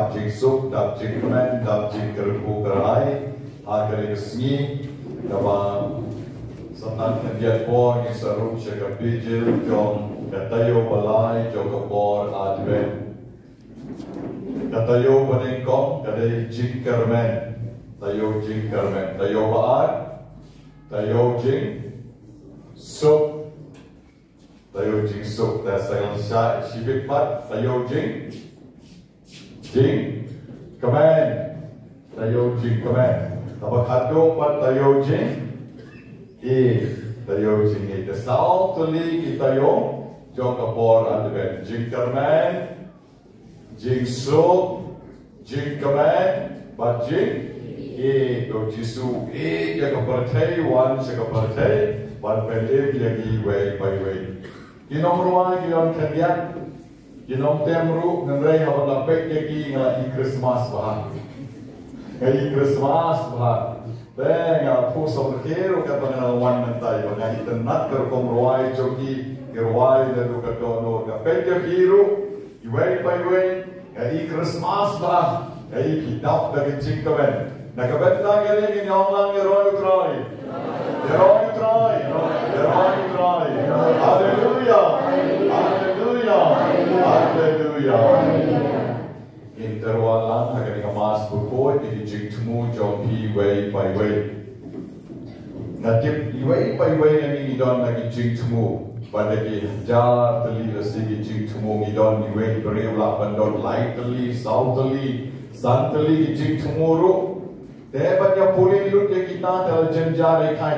đạp chính xúc, đạp chính comment, đạp chính cờ phụ cờ ai, cái này cái và sắp tới thành viên của những sự rút sẽ gặp vigil trong cái tayo balai trong cái bor advent. Cái tayo Banyngkong cái đây chính kermen, tayo chính kermen, tayo baat, tayo chính xúc, tayo chính xúc, ta sẽ shibik pat, tayo chính kermen, tayo chính kermen. Tapi Haduh pat tayo jing, tayo jing itu. Saul tuli kita yo, jong kapor advent jing kermen, jing sup, jing kermen, pat jing, do jisu, jaga percaya, wan jaga percaya, wan pelim lagi way by way. Kinom rumah, kinom kerjaan, kinom temru, ngerai hawa lapek lagi ngelai Christmas bahan. Ngày Christmas và để ngài thu sầu kia rồi các bạn nào quan mình tay và ngày tân nát cái công roai cho cái roai để được cái đồ đồ cái bếp cái kia rồi vậy vậy vậy ngày Christmas và ngày khi đọc cái chính cái bên là cái bên ta cái này cái nhóm lang cái roi trôi Hallelujah Hallelujah Hallelujah Interwalan agar kemas berkot di jingtmu jompi way by way. Natip way by way yang idon lagi jingtmu pada ki jar teli rasi ki jingtmu idon ni way berulah bandon light teli, sound teli, sun teli ki jingtmu ru. Debat yang pulih lut yang kita dalam jenjar ikai.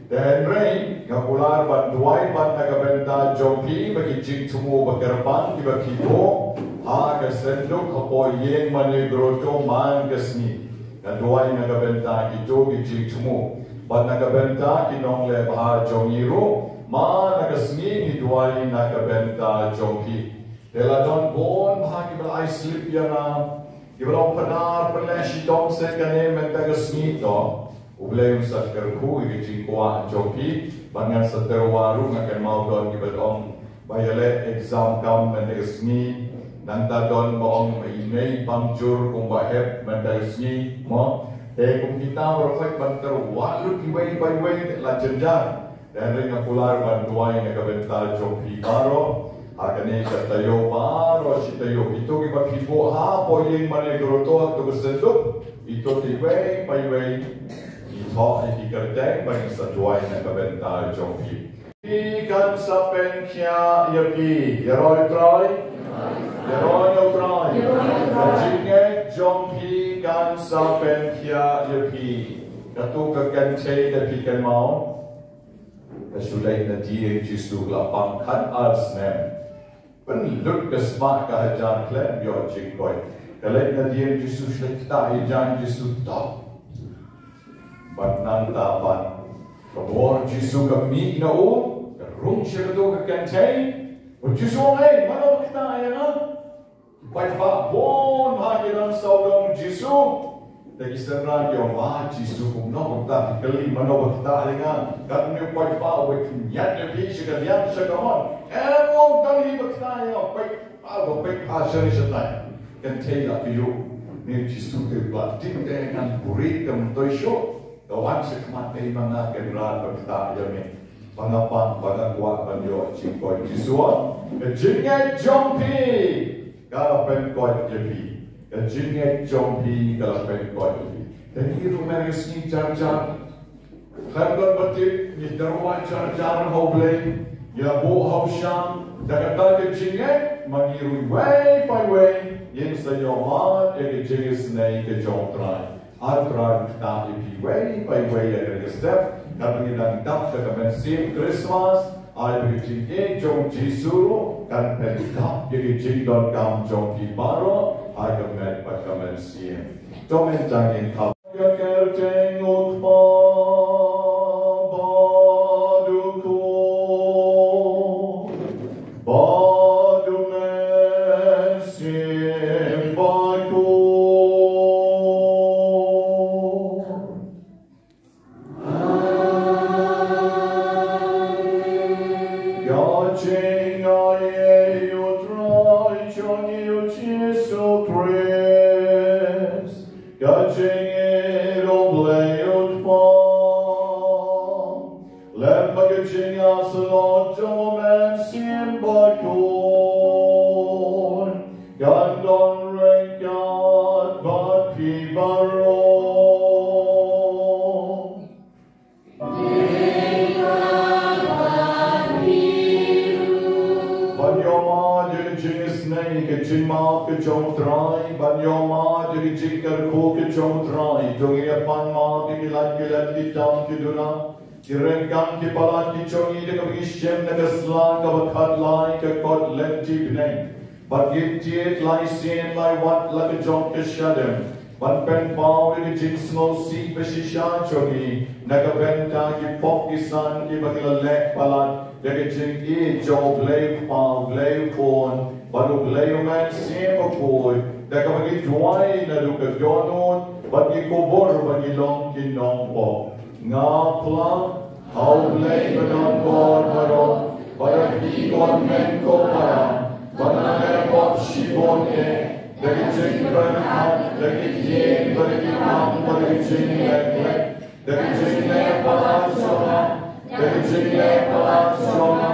Dan rei ngapular bantuai banta Bynta jompi bagi jingtmu bergerban di bagi ko. Ha kesenduk kapo yeng mani groto man kesni. Naduai naga Bynta ito gijing tumu. Bat naga Bynta kinong le baha jongiru. Ma naga sni hiduai naga Bynta jongki. Dela don bon baha kibal ai slip yana. Kibal penar pele Shitom se kane mentaga sni to. Ublay usat kerku gijing kuah jongki. Bangan seterwaru ngakan mau don kibal om. Bayale exam kam mentaga sni. Nanta don boong email pangcur kung bahep mandalsni mo kung kita merofek banter walut iway by way la jenjar dan ring akular bantuai na Bynta jompi paro agane katayo paro sitayo ito kiba kibo ha poyeng mane groto to besenduk ito iway by way ito ay kikardek bang satuai na Bynta jompi ikan sapen kya yapi yaroi troy Yaroi Troy, Jinge Jompi Gan Sapen Kia Yapi, Katu Kagante the Pikan Mao, Kasulay na Dieng Jisu Lapang Kan Arsnem, Ben Luk Kasmak Kahajan Clem Yo Jingkoi, Kalay na Dieng Jisu Shlikta Ijan Jisu Top, Batnang Tapan, Kabor Jisu Kami na O, Karung Shirado Kagante, Jisu Ay, Mano Kita Ayana. Baik pak bon hakiran saudara Jisu, dari sebenarnya yang wah Jisu kumno kita kali mana kita dengan kami baik pak wekinyat lebih sekalian sekamon, emang kali kita yang baik hasil setai, kan tidak biru, ni Jisu terbuat dengan burik kementoisho, kawan sekemat dari mana kenal kita yang ni, pangapang kuat banyo cingkoi Jisuan, kejengnya jompi. Kalau pengkot jadi, kejengnya jompi kalau pengkot jadi. Dan ini rumah resmi jar-jar, kandang betik, ni terwak jar-jar hoble, ya bu hausyam, dah kata kejengnya mengiru way by way, yang sejohan yang kejengnya senai kejontrai. Adran kita ipi way by way yang step, kami dan tak kemensim Christmas. Ai begini jom Jisu kan pelitap jadi jingdon kam jom Kibaro ai kemen pakamen siem. Tomen jangin kap. Yakel jenguk ma baduku badu mesim baku. Jing I you try, Johnny, you so pray. Gaching obleut pa. Let magaching asalot jomen siem bakon. Gandon rekat bat Kiba ro. Jingma ke jong trai, banyoma jadi jingkar ko ke jong trai, jongi apan ma ke kilat ki dam ki duna, kirengkan ki palat ki jongi de ke shem de ke slang ke bakat lai ke kot lenti bneng, bat yitiet lai sien lai wat la ke jong ke shadem, ban pen pau de jing snow si besisha jongi, na ke Bynta ki pok ki san ki bakila lek palat, de ke jing e job lei pau lei pon. Baru belayu man siapa pun, dah bagi juai na luka jonon, bagi kubur bagi long kinong po. Ngapla, hau belayu benon bon maro, pada pikon men ko para, pada lepot shibon dari jing berhat, dari jing berkimam, dari jing leklek, dari jing lepalat sona, dari jing lepalat sona.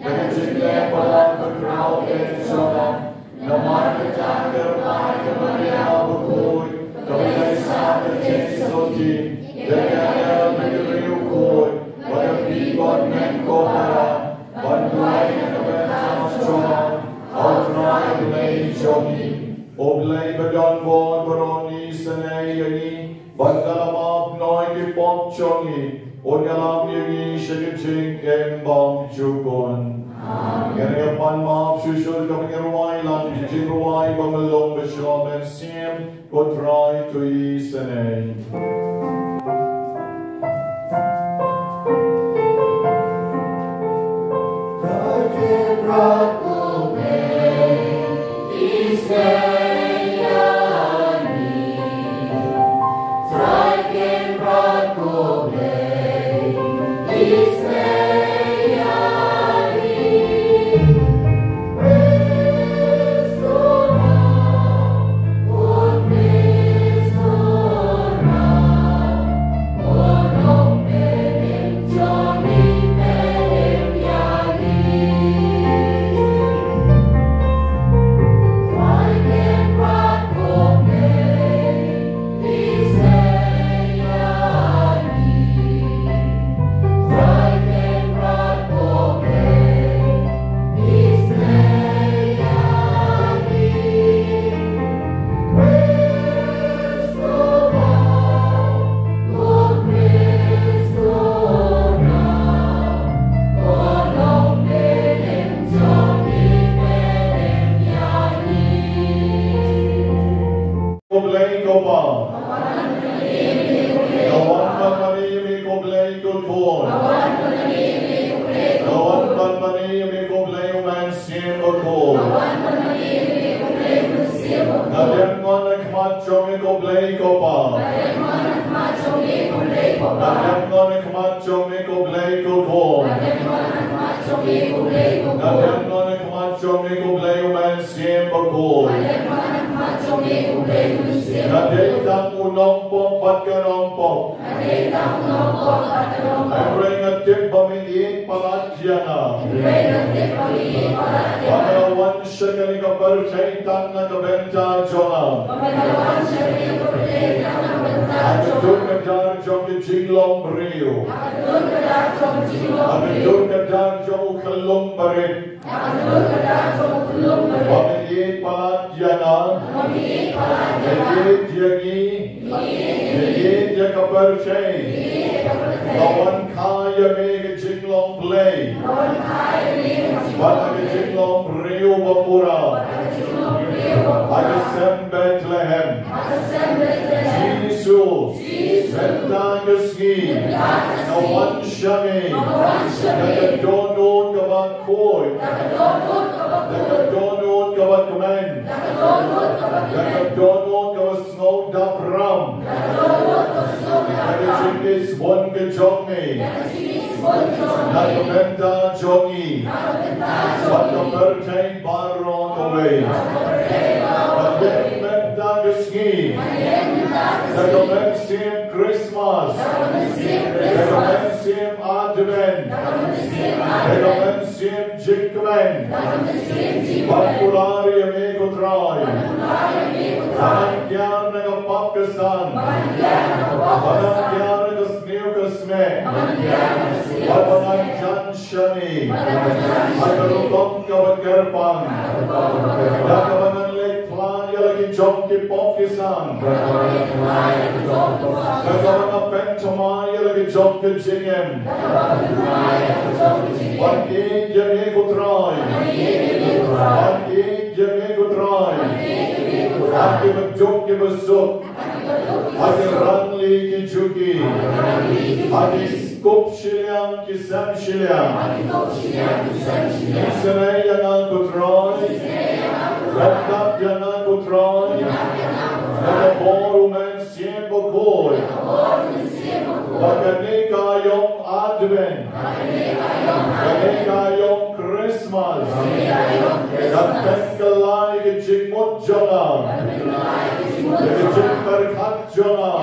Dari jingle palat berkrau sona, namar kita terpai kemaria Bakhuid, kami saat terjadi dari ayat beriukut, pada pikon menko para, bantuai Nobena sona, outrai belai jogi, oblai bedon bon beroni senai yani, bandalam noi di pom chongi. Onyalam yagi shagajing embam chukon. Gari apan maaf susul kami ruai lan jing ruai bamelong besyom and siem kotrai to isenay. Kakin rakume isayani, Kakin rakume. Bynta gesngi. Nagabensim Christmas. Nagabensim Advent. Nagabensim Jikmen. Bakulari amigo trai. Banangyan nagapapkasan. Banangyan nagasniw kasme. Banangyan shani. Agarutong kawagarpang. Nagabanan leklan yalagi jomki pofkisan. Nagabanan pentomay yalagi jomki jingem. Wangig yamigo trai. Wangig yamigo trai. Aki bejuk ki besuk. Aki rangli ki juki. Aki skup shiliang ki sam shiliang. Isenay yang aku trai. Rakap yang aku trai. Nagaboru men siem Bakhuid. Baganika yung Advent. Baganika yung Christmas. Nagpen kalay ki jingmot jona. Jing berkat jona.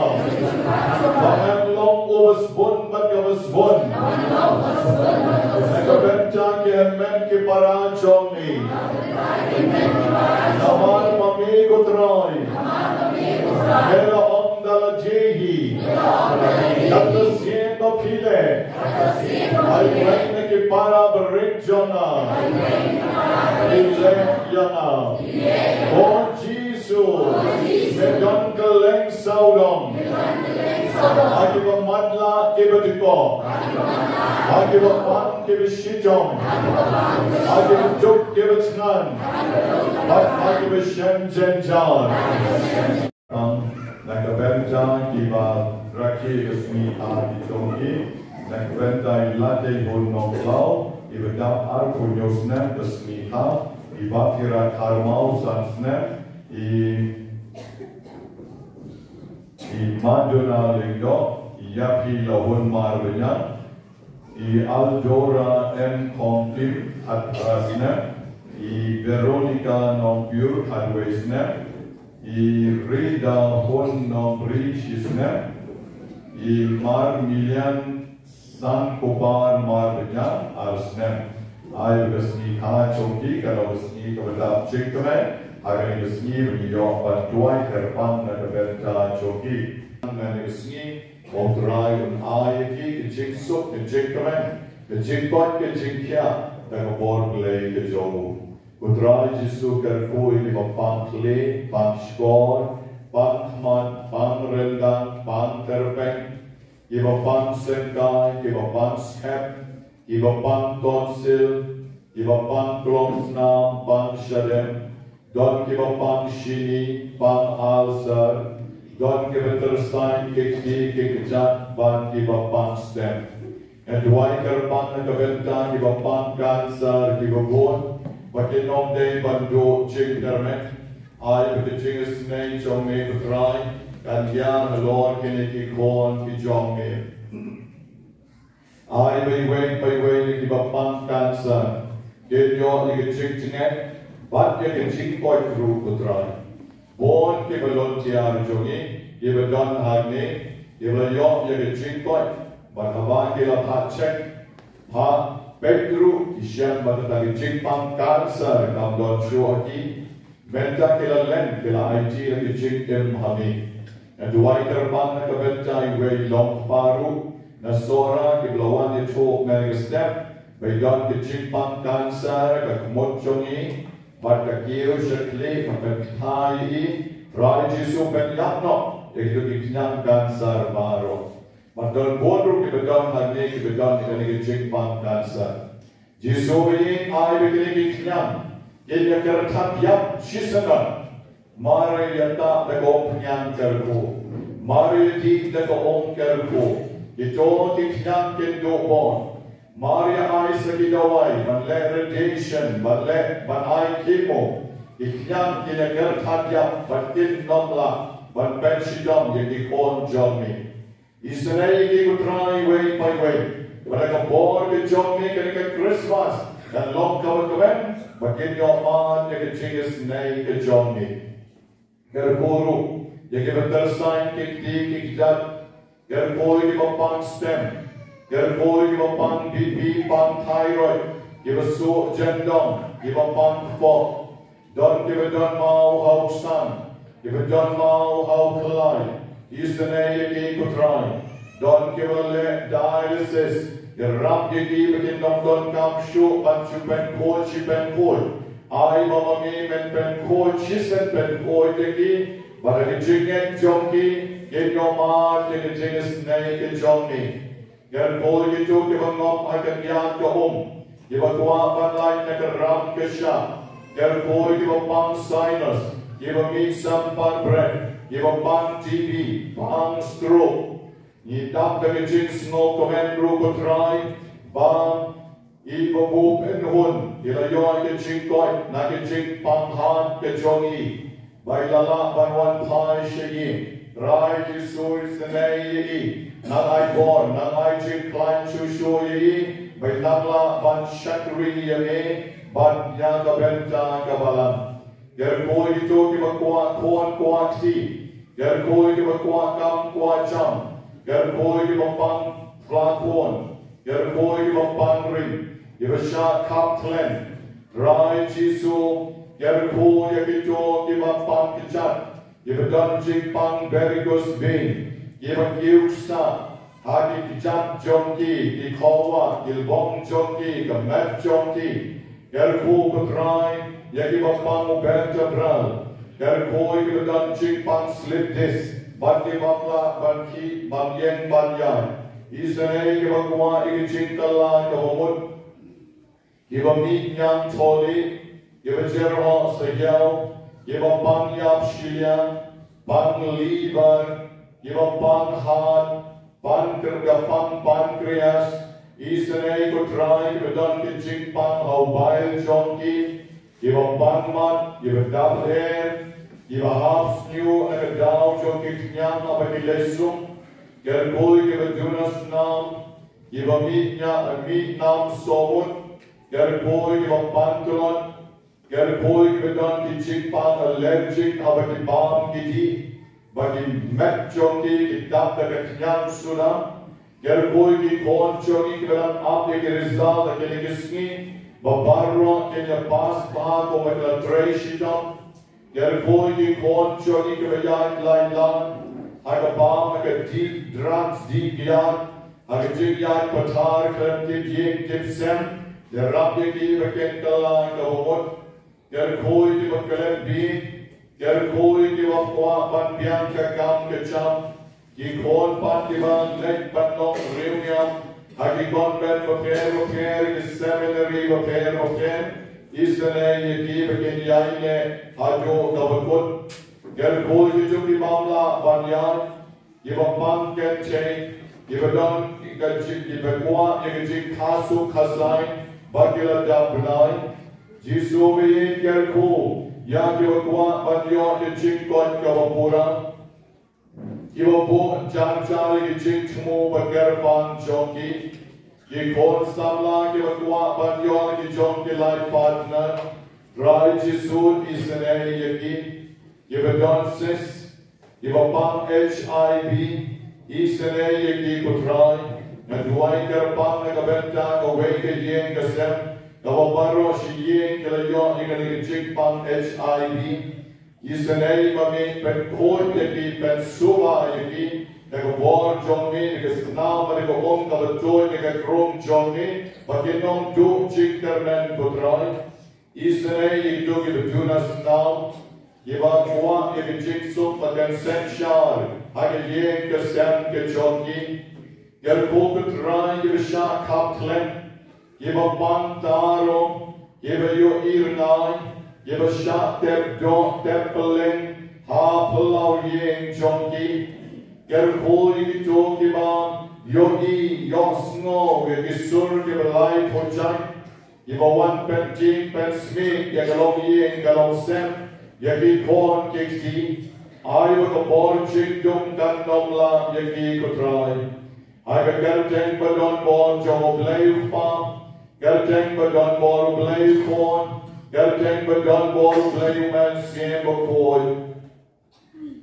Banganglong ubasbun bagabasbun. Nagabenta ki hemen ki parajong ni. Namar mamigo trai. Mera omdala jehi. Nagda siendo pile. Ay reina ki para berik jona. Ilek yana. Oh Jesus. Medon keleng saudom. Agi pemadla ki betiko. Agi pepan ki beshitom. Agi bejuk ki betnan. Agi beshem jenjan. Nagabenta Kiba rakhi gesmi adi jongi. Nagabenta ilate honong lau. Ibadam ar punyosnem gesmi ha. Ibakira karmau sansnem. I Madonna Lingdo, Yapi Lahun Marvanya, I Aldora M. Comptim Hatrasne, I Veronica non Pur Hadwesne, I Rida Hon non Brishisne, I Mar Milian San Kobar Marvanya Arsne. I was ni ha chonki kalau sni kepada cekme. Hari ini beliau bantuan terpan dan berita joki. Hari ini orang yang ayah kecik sok kecik kemen, kecik kot kecik kia dan kebor belai kejauh. Putra Yesus kerkui di bapang kle, bang skor, bang khmat, bang rendang, bang terpeng, di bapang sengkai, di bapang skep, di bapang tonsil, di bapang klonsnam, bang shadem. Don kiba pang shini, pang alsar, don kiba tersain kikdi kikjat, ban kiba pang stem. And duai kerpan na kabenta kiba pang kansar kiba bon, bakinom day bando ching termet, ay bitiching snay chong me betrai, kan yan halor kini kikon ki jong me. Ay bayway kiba pang kansar, kinyo ikiching tinget, Bat dia kecik koi kru putrai. Bon ke balon tiar jongi, ye badon hagne, ye balayom ye kecik koi. Bat haba ke la pat cek, ha Pedro isyam batata kecik pang kanser kam don shuaki. Bynta ke la len ke la IT ye kecik em hami. Na duai terbang na kabenta iwe long paru, na sora ke belawan ye chok na step, baydon kecik pang kanser ka kumot jongi. Pada kiu sekli membentai Rai Yesus penyakno yaitu dikenyang kanser baru. Madal bodoh kebetulan hari kebetulan kita ni jengpang kanser. Yesus ini ai begini dikenyang. Ia kertas yap sisana. Mari yata deko penyang kerku. Mari di deko om kerku. Itu dikenyang kendopon. Maria ai sakidawai, ban le radiation, ban ai chemo, ikhnyam kina kerthatya, ban kin nomla, ban ben Shitom, yang ikon jommi. Israel ki kutrai way by way. Pada kabor ke jommi kenika Christmas, dan long kawan kawan, bakin yoman yang kecingis nai ke jommi. Gerpuru, you give a tersign, kick D, kick that. Gerpo, give a pang stem. Gerpo, give a pang BP, pang thyroid. Give a so gendong, give a pang pop. Don't give a don mau how sun. Give a don mau how collide. Isane yaki kutrai. Don't give a le dialysis. The rap yaki begin don come show, but you pen cold, she pen cold. I mama me men pen cold, she said pen cold yaki. But I jing it jonky, get your mark, get a jingus snake, jonky. Get cold, you took him up, I can yak your home. Give a guap and light like a ram kisha. Get cold, give a pang sinus. Give a meat some pan bread. Give a pan TB, pan stroke. Ni tap the jing snow command group try. Bang, eat a boop and hun. Ila yon get jing toy, na get jing pan han get jongy. By lala ban one pie shayi. Right you so is the nay. Not I born, not I jing climb to show ye. By nagla ban shakri ye. Ban yaga benta kabalan. Ger koi ki to ki bakwa kuan kuan ti. Ger koi ki bakwa kam kuan cham. Ger koi ki bakpang flakon. Ger koi ki bakpang ring. Ger sha kap tlen. Right jisu. Ger koi ki to ki bakpang kichat. Ger dan jing pang berigus bin. Ger kiuk sa. Hagi kichat jonki ki kawa ilbong jonki kamet jonki. Ger koi ki try. Yagi bapang Bynta bral. Ger koi ki dan jing pang slip this. Bandi bapla banki bangyen banyan. Isane ki bakwa iki jing tala kahomut. Iba meat nyang toli. Iba jerho sayaw. Iba pang yap shilya. Pang liver. Iba pang heart. Pang kergapang pancreas. Isane ko try ki dan ki jing pang how bile jonki. Give a bangman, give a double hair, give a half snew and a down joking nyam of a lesum, get a boy, give a dunas nam, give a meat nam somun, get a boy, give a pantalon, get a boy, give a donkey chick pan, allergic of a balm giddy, but in met jockey, it dumped a nyam sunam, get a boy, give corn jockey, give an up, get a result, like a skin. Babarro kenya pas pago magla tray shitom. Ger boy ki corn jogi ke bayat line lan. Haga bam haga deep drums deep yard. Haga jig yard patar klem tip ying tip sem. Der rabye ki baken kalang ka homot. Ger boy ki bakalem bin. Ger boy ki wakwa ban biang ka kam ke cham. Ki corn pan ki ban leg ban nok riunyam. Hagi gone back repair, is seminary, repair. Isane yaki begin yaine, Haduh Bakhuid. Get cool, you took the mamla, banyan. Give a punk and chain. Give a don, give a jig, give a qua, give a jig, kasu, kasain, bakila dabnai. Jisu be get cool. Ya give a qua, banyan, the jig, god, kavapura. Give a boat, jam charlie, jing tumu, bagarpan, jonki. Ye kon samla, give a qua, banyan, the jonki life partner. Dry jisud is an yaki. Give a don sis. Give a pang HIV. Is an yaki could try. And why get a pang like a benta, awake a yen, a sem. Gavabaro, she yen, kilayon, you can jig pang HIV. Isane mami pen kod yaki pen suwa yaki nega war jongi nega snama nega om kavatoy nega krom jongi bakinong du chiktermen kutray Isane yidu give dunas now yiva kwa yivi jiksum bakan senshar hage yen ke sem ke jongi ger kokut ray yivi sha kaptlen yiva pantaro yiva yo irnai Give a shot that don't tempeling, ha pulau ying jonki. Get a holy talkie man, yogi, yosno, yagisur, give a life for giant. Give a one pen jing, pen smith, yagalong ying, galong sem, yagi corn, kiki. I with a ball chick, dum, dan nomla, yagi could try. I got getting but on board, job blade farm, getting but on board, blade corn. Getting but done ball play man same Bakhuid.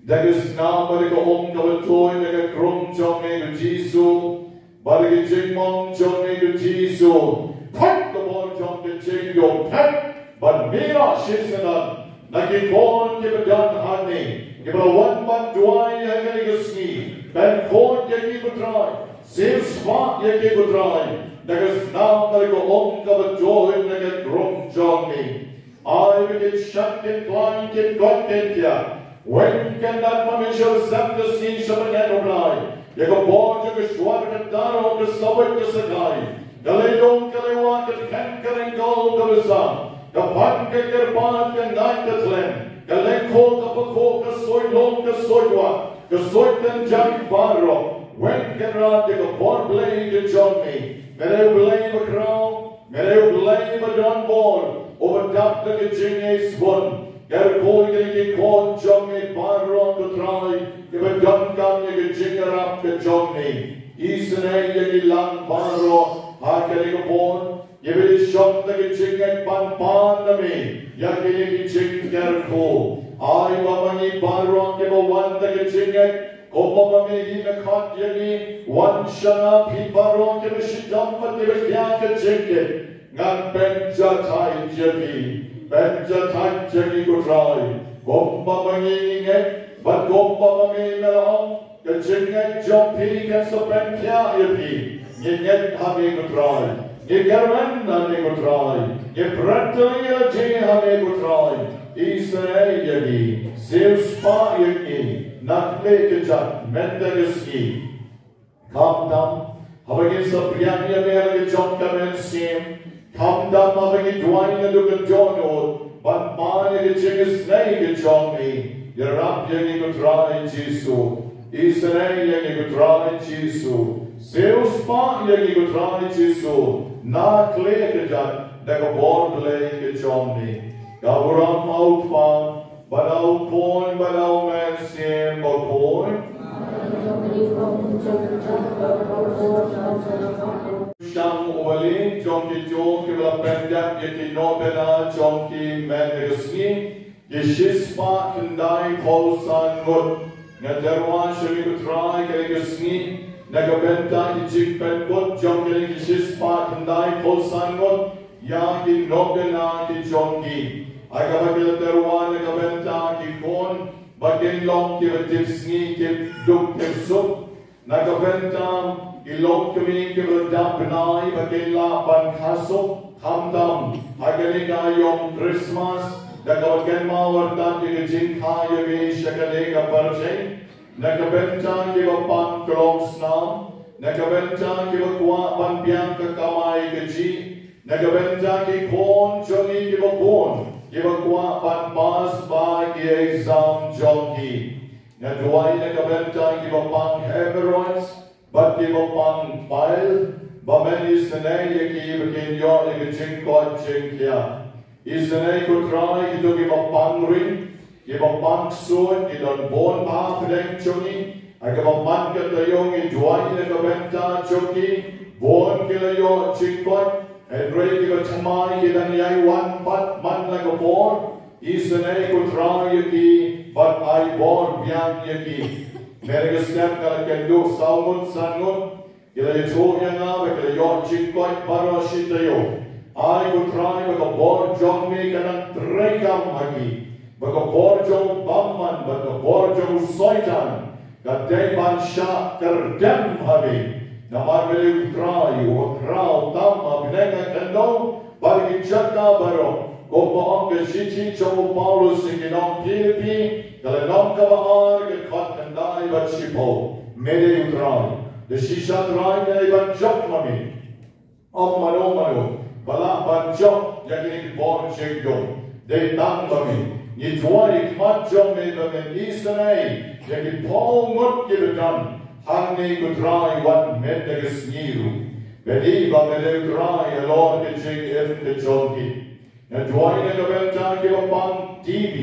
Dagus na balik ko kawatoy naga krum chong me to Jisu. Balik jingmong chong me to Jisu. Pat the ball chong the jing yo pat. But me not shisanan. Nakikon kibadan hani. Kibala one man duay hagaligasni. Ben kon yaki kutray. Same spot yaki kutray. Dagus na balik ko kawatoy naga krum chong me. I will get shut and blind and content here. When can that mamisha send the scene again oblige? Yako born to Shwar Kataro to Sabak to Sakai. The Ledon Kalewa can Karen Gold to the sun. The Panka Kerpan and Night at Len. The Lenko Kapako, the Soy Long, the Soywa, the Soytan Jack Barro. When can Rad take a poor blade to John me? May I blame a crown? May I blame a John Ball? Over Dr. Genius one. Ger koi ke kon jong me barron to try ke badam kam ye jinger up ke jong me isne ye lang barro ha ke ke bon ye be shot ke jinger pan na me ya ke ye jinger ko ai babangi barron ke bo wan ke jinger ko baba me hi me khat ye ni wan shana phi barron ke shitom ke be kya ke jinger ngan benja thai je Benja tan jagi kutrai, gomba manginge, but gomba manginge, the jinge jumpi can so ben kya yepi, ye net hame kutrai, ye garman hame kutrai, ye prataya je hame kutrai, Israel yagi, sev spa yagi, not make a jat, mendagiski, come down, having some priya me John Cameron scheme. Come down, having dwelling and look at John old, but mine the chick is naked, John me. You're up, you could try Jesus. Israel, you could try Jesus. Sales spot, you could try Jesus. Not clear to John, like a board lake, John me. Gavuram out farm, but out point, but out man same, but point. Sham Wali, Jonki Joke, Lapenda, Yeti Nobena, Jonki Mandersni, Yeshispa, Bakhyndai, Polsan, Good, Nadarwan, Shari Try, Galegasni, Nagabenta, Yijik Good, Jonki, Yeshispa, Bakhyndai, Polsan, Good, Yaki Nobena, Jonki, Agabaka Darwan, Nagabenta, Kikon, Bakin Long, Kivativsni, Duk, Sup, Nagabenta, Ilok kami kiberdam benai bagila ban kaso hamdam hagaliga yom Christmas dagawagan mawardan digajin kaya vi shakalega parjay nagabenta kibapan klong snam nagabenta kibakwa ban biang kakamay gaji nagabenta ki kon joni kibakon kibakwa ban pas ba ki exam jonki nadway nagabenta kibapang hemorrhoids but give up on pile, but many is the name you give again your jink or jink here. Is the name to try to give up on ring, give up on soon, you don't born half length chungy. I give up man get the young in Dwayne and the Bynta chunky, born kill your jink and break give a tamai, you don't yay one but man like a boar. Is the name to try you give, but I born young you give. Mereka setiap kali kenduk saumut sanut, kita jauh yang apa kita yot cikoi baru sitayo. I would try baka bor jong me kana tregam hagi, baka bor jong bamman, baka bor jong soitan, kadai ban syak kerdem habi. Namar beli try, ukrau tam abnega kendong, bagi jaga baru. Gopa angke cici coba Paulus ingin Filipi, kalau nom kabar ke Bakhyndai bat Shipo, mede utrai. The shisha trai dari ban jok mami. Mano, balak ban jok yang ini born jengdong. They tang mami. Ni tuai mat jom me mami Israel yang ini pongot kibetan. Hang ni utrai wan mede kesniru. Bedi ba mede utrai alor ke jeng ke jonki. Na tuai na kabenta kibapang TV,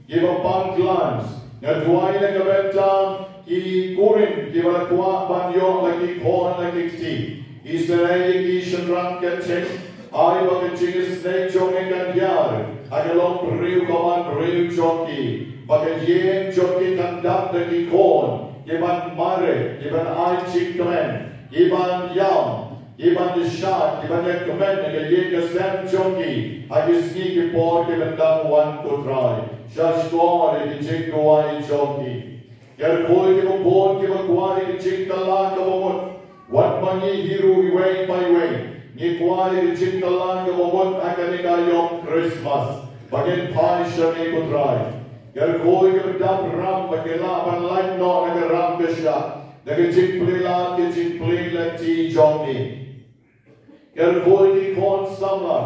kibapang glance. Na tuai na kabenta ki kurin kibalakwa banyo lagi kon lagi ti. Israel ki shenrang kaceng. Ay bakit chingis na chonge kandyar. Agalong riu kaman riu choki. Bagai yen joki kandap dagi kon, iban mare, iban ai chikmen, iban yam, iban shat, iban yakmen, bagai yen kasem joki, agis ni ki por ke bendam wan kutrai, shash kore ki chik doai joki. Yer koi ki bon ki kwari ki chik kala kabot, wat mangi hiru way by way, ni kwari ki chik kala kabot akanika yom Christmas, bagai pai shani kutrai. Yer koi ke dap ram bakela ban lain no naga ram besha naga chikpli la ke chikpli la ti jongi yer koi ki kon sama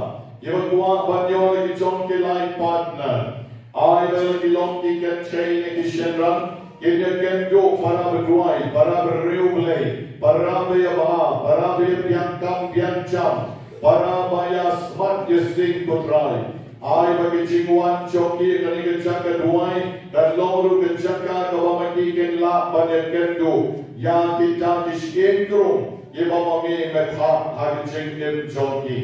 yeva kwa banyo la ki jongi lai partner ai la ki long ki ke chain ki shenram ye ken do para bedwai para bereuble para beyaba para beyang kam biang cham para baya smart yesing kutrai ai bagi cingwan coki kani kencaka duai dan longru kencaka kawamaki ken la banyak kendu yang kita kiskendrum ye mamami metha hagi cingkem coki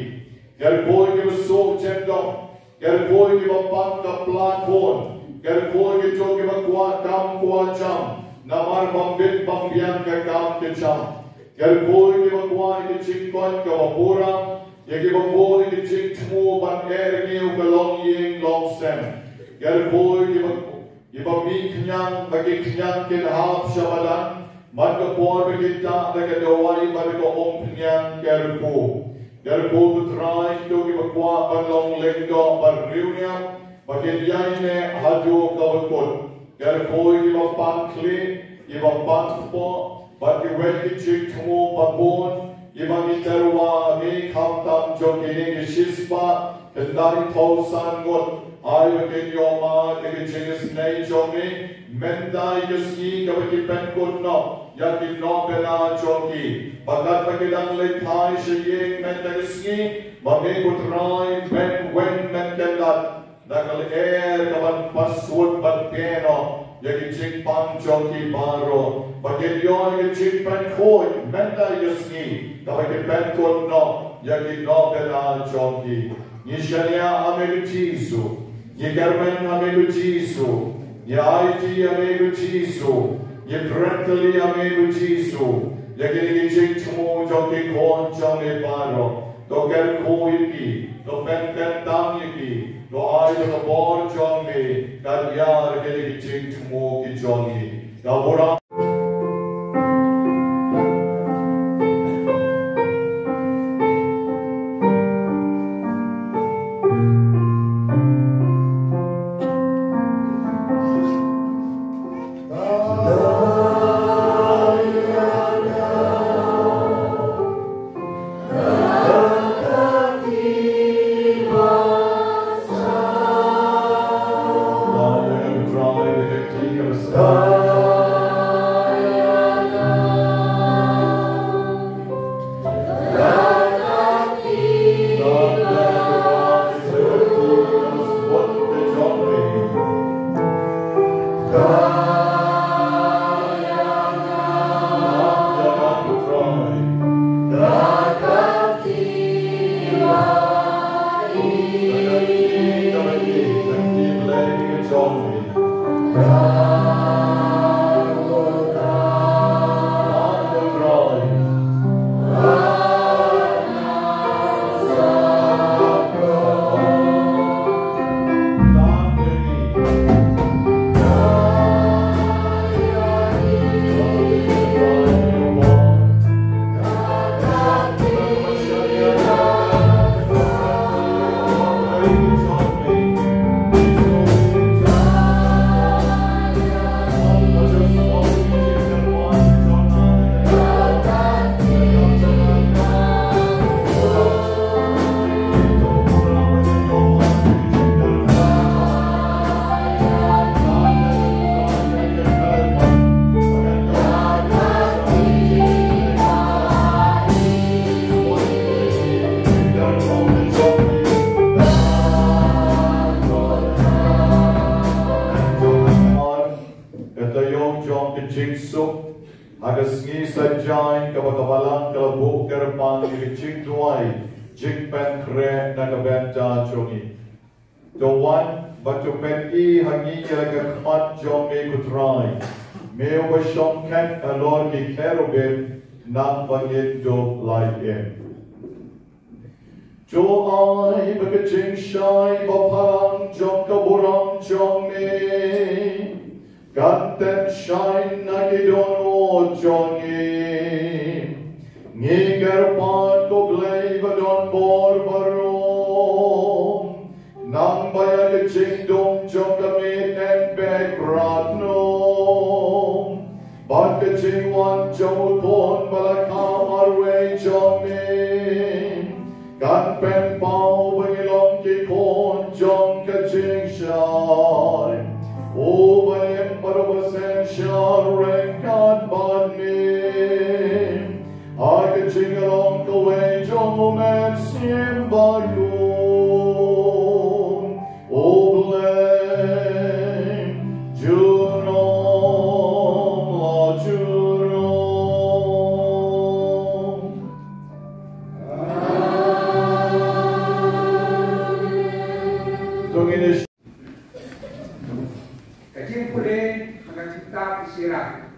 ger koi ke sok cendong ger koi ke bapang ka plafon ger koi ke coki bakwa kam kwa cham namar bambit bambiang ka kam ke cham ger koi ke bakwa ke cingkon ka wapura Yagi bambol ki chik tmu ban erniu ka long ying long sem. Ger koi ki ba mi knyang bagi knyang kin hap shabadan. Man ka por bagi ta daga dawai bagi ko om knyang ger ko. Ger ko ku try to ki ba kwa ban long lenggo ban riunya bagi yaine haduh ka wakot. Ger koi ki ba pan kli ki ba pan po bagi wen ki chik tmu babon. Ibang iterwa ni kamtam joki ni shispa kendari tausan ngot ayo ken yoma ke jengis nei joki menda yuski kabaki penkut no yaki Nobena joki bagat pakidang letai sheyeng menda yuski mame putrai ben wen mendendat nakal kaban paswut bat piano yaki chik pang joki baro bagilyon yaki chik pen khoi menda yuski Kapag ipentol no, yagi Nobena joki. Ni Shania amigo Jisu, ni German amigo Jisu, ni IT amigo Jisu, ni Brently amigo Jisu, yagi ni Jitmu joki kon joki baro, do ger koiki, do pententang yiki, do ay do bor joki, kadyar yagi Jitmu ki joki. Kabura Agus ngi sanjain kabakabalang kalabuk kerpang ni jing duai jing pen kre na Bynta chongi. The one บัตุเป็นอีหังนี้ยังกับขัดจอมเมกุตรายเมวชมแค่อลอร์กิเคโรเบนนับวันเย็นจบไลเอ็นโจไอบักจิงชัยบพังจอมกบุรังจอมเมกันเต็มชัยนักดอนโอจอมเงี้เกอร์ปานก็เกลยบดอนบอร์บารมนังบายกจิงดงจอมกเมนแอนเบกราดโนบักจิงวันจอมอุทนบาลคามารเวจอมเมกันเป็นเป่าไปลงที่โคนจอมกจิงชายโอเบนบารบเซนชาเรงกันบันเมI can sing along the way, John man, sing by you. Oh, blame, Juno, Juno. Tung ini. Kajim pule mengancipta sirah.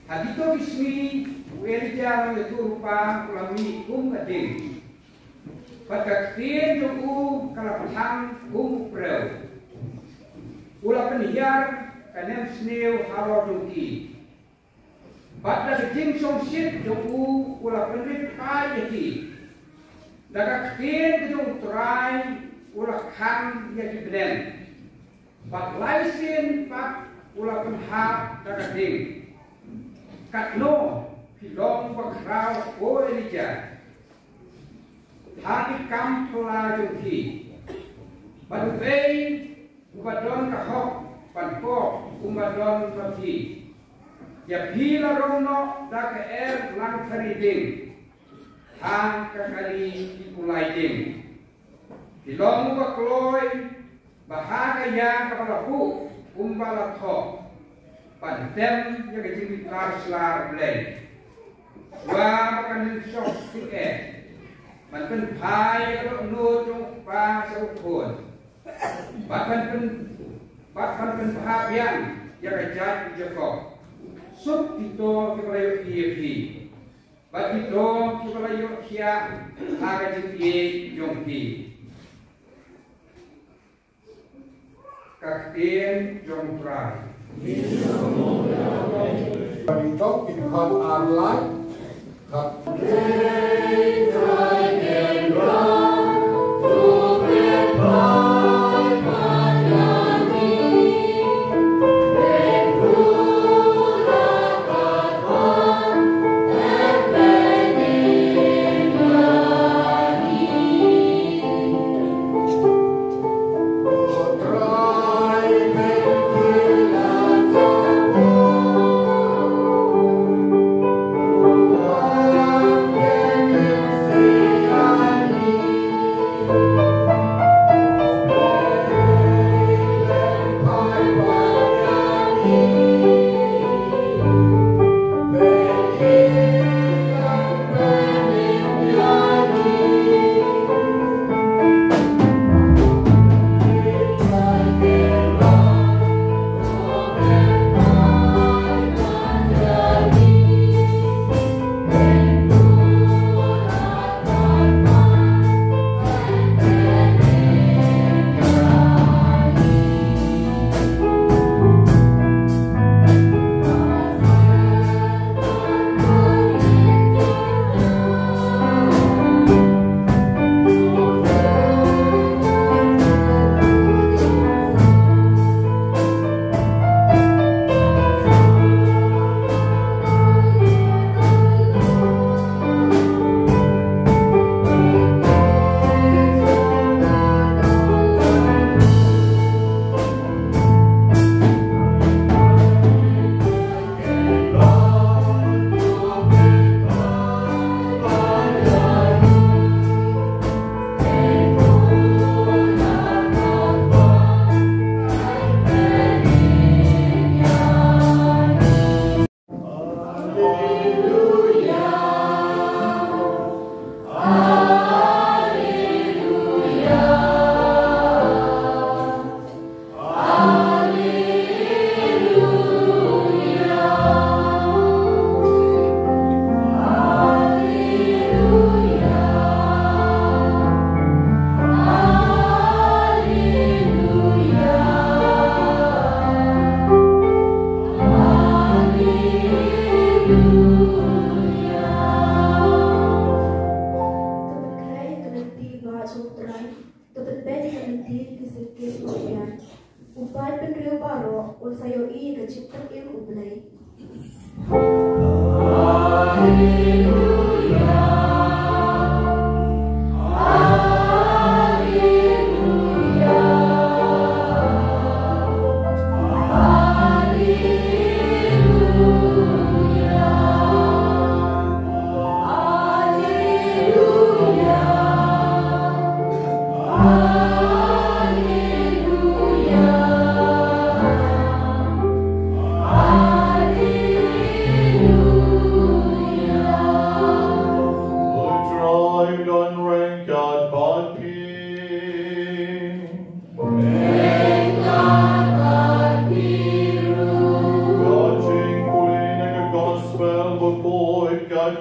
Haduh bismi. Werja menyeturupa ulami kading. Pataktin juku kalapang preu. Ula penhiar kanem sneu haroduki. Pada kejing songsit juku ula penrit kayati. Dagaktin kejung terai ula kan yaki beden. Pat laisin pat ula penhap dagakting. Katno Shitom bakrau Elija. Hari kam pelajungi. Badubei ubadon kahok panpok umbadon babi. Ya bila rono dak lang kariding. Hang kakali dipulai ding. Shitom bakloi bahagaya kapalapu umbalathok. Pantem yang kejimi karslar blend. Wah makan sok tiket. Makan pie kalau nujung pas ukun. Bahkan perhatian yang kejat jekok. Sup itu kita layuk EFP. Bat itu kita layuk siap harga jepie jongpi. Kakien jongprai. Banyngkong in Hot Our Life. Yeah.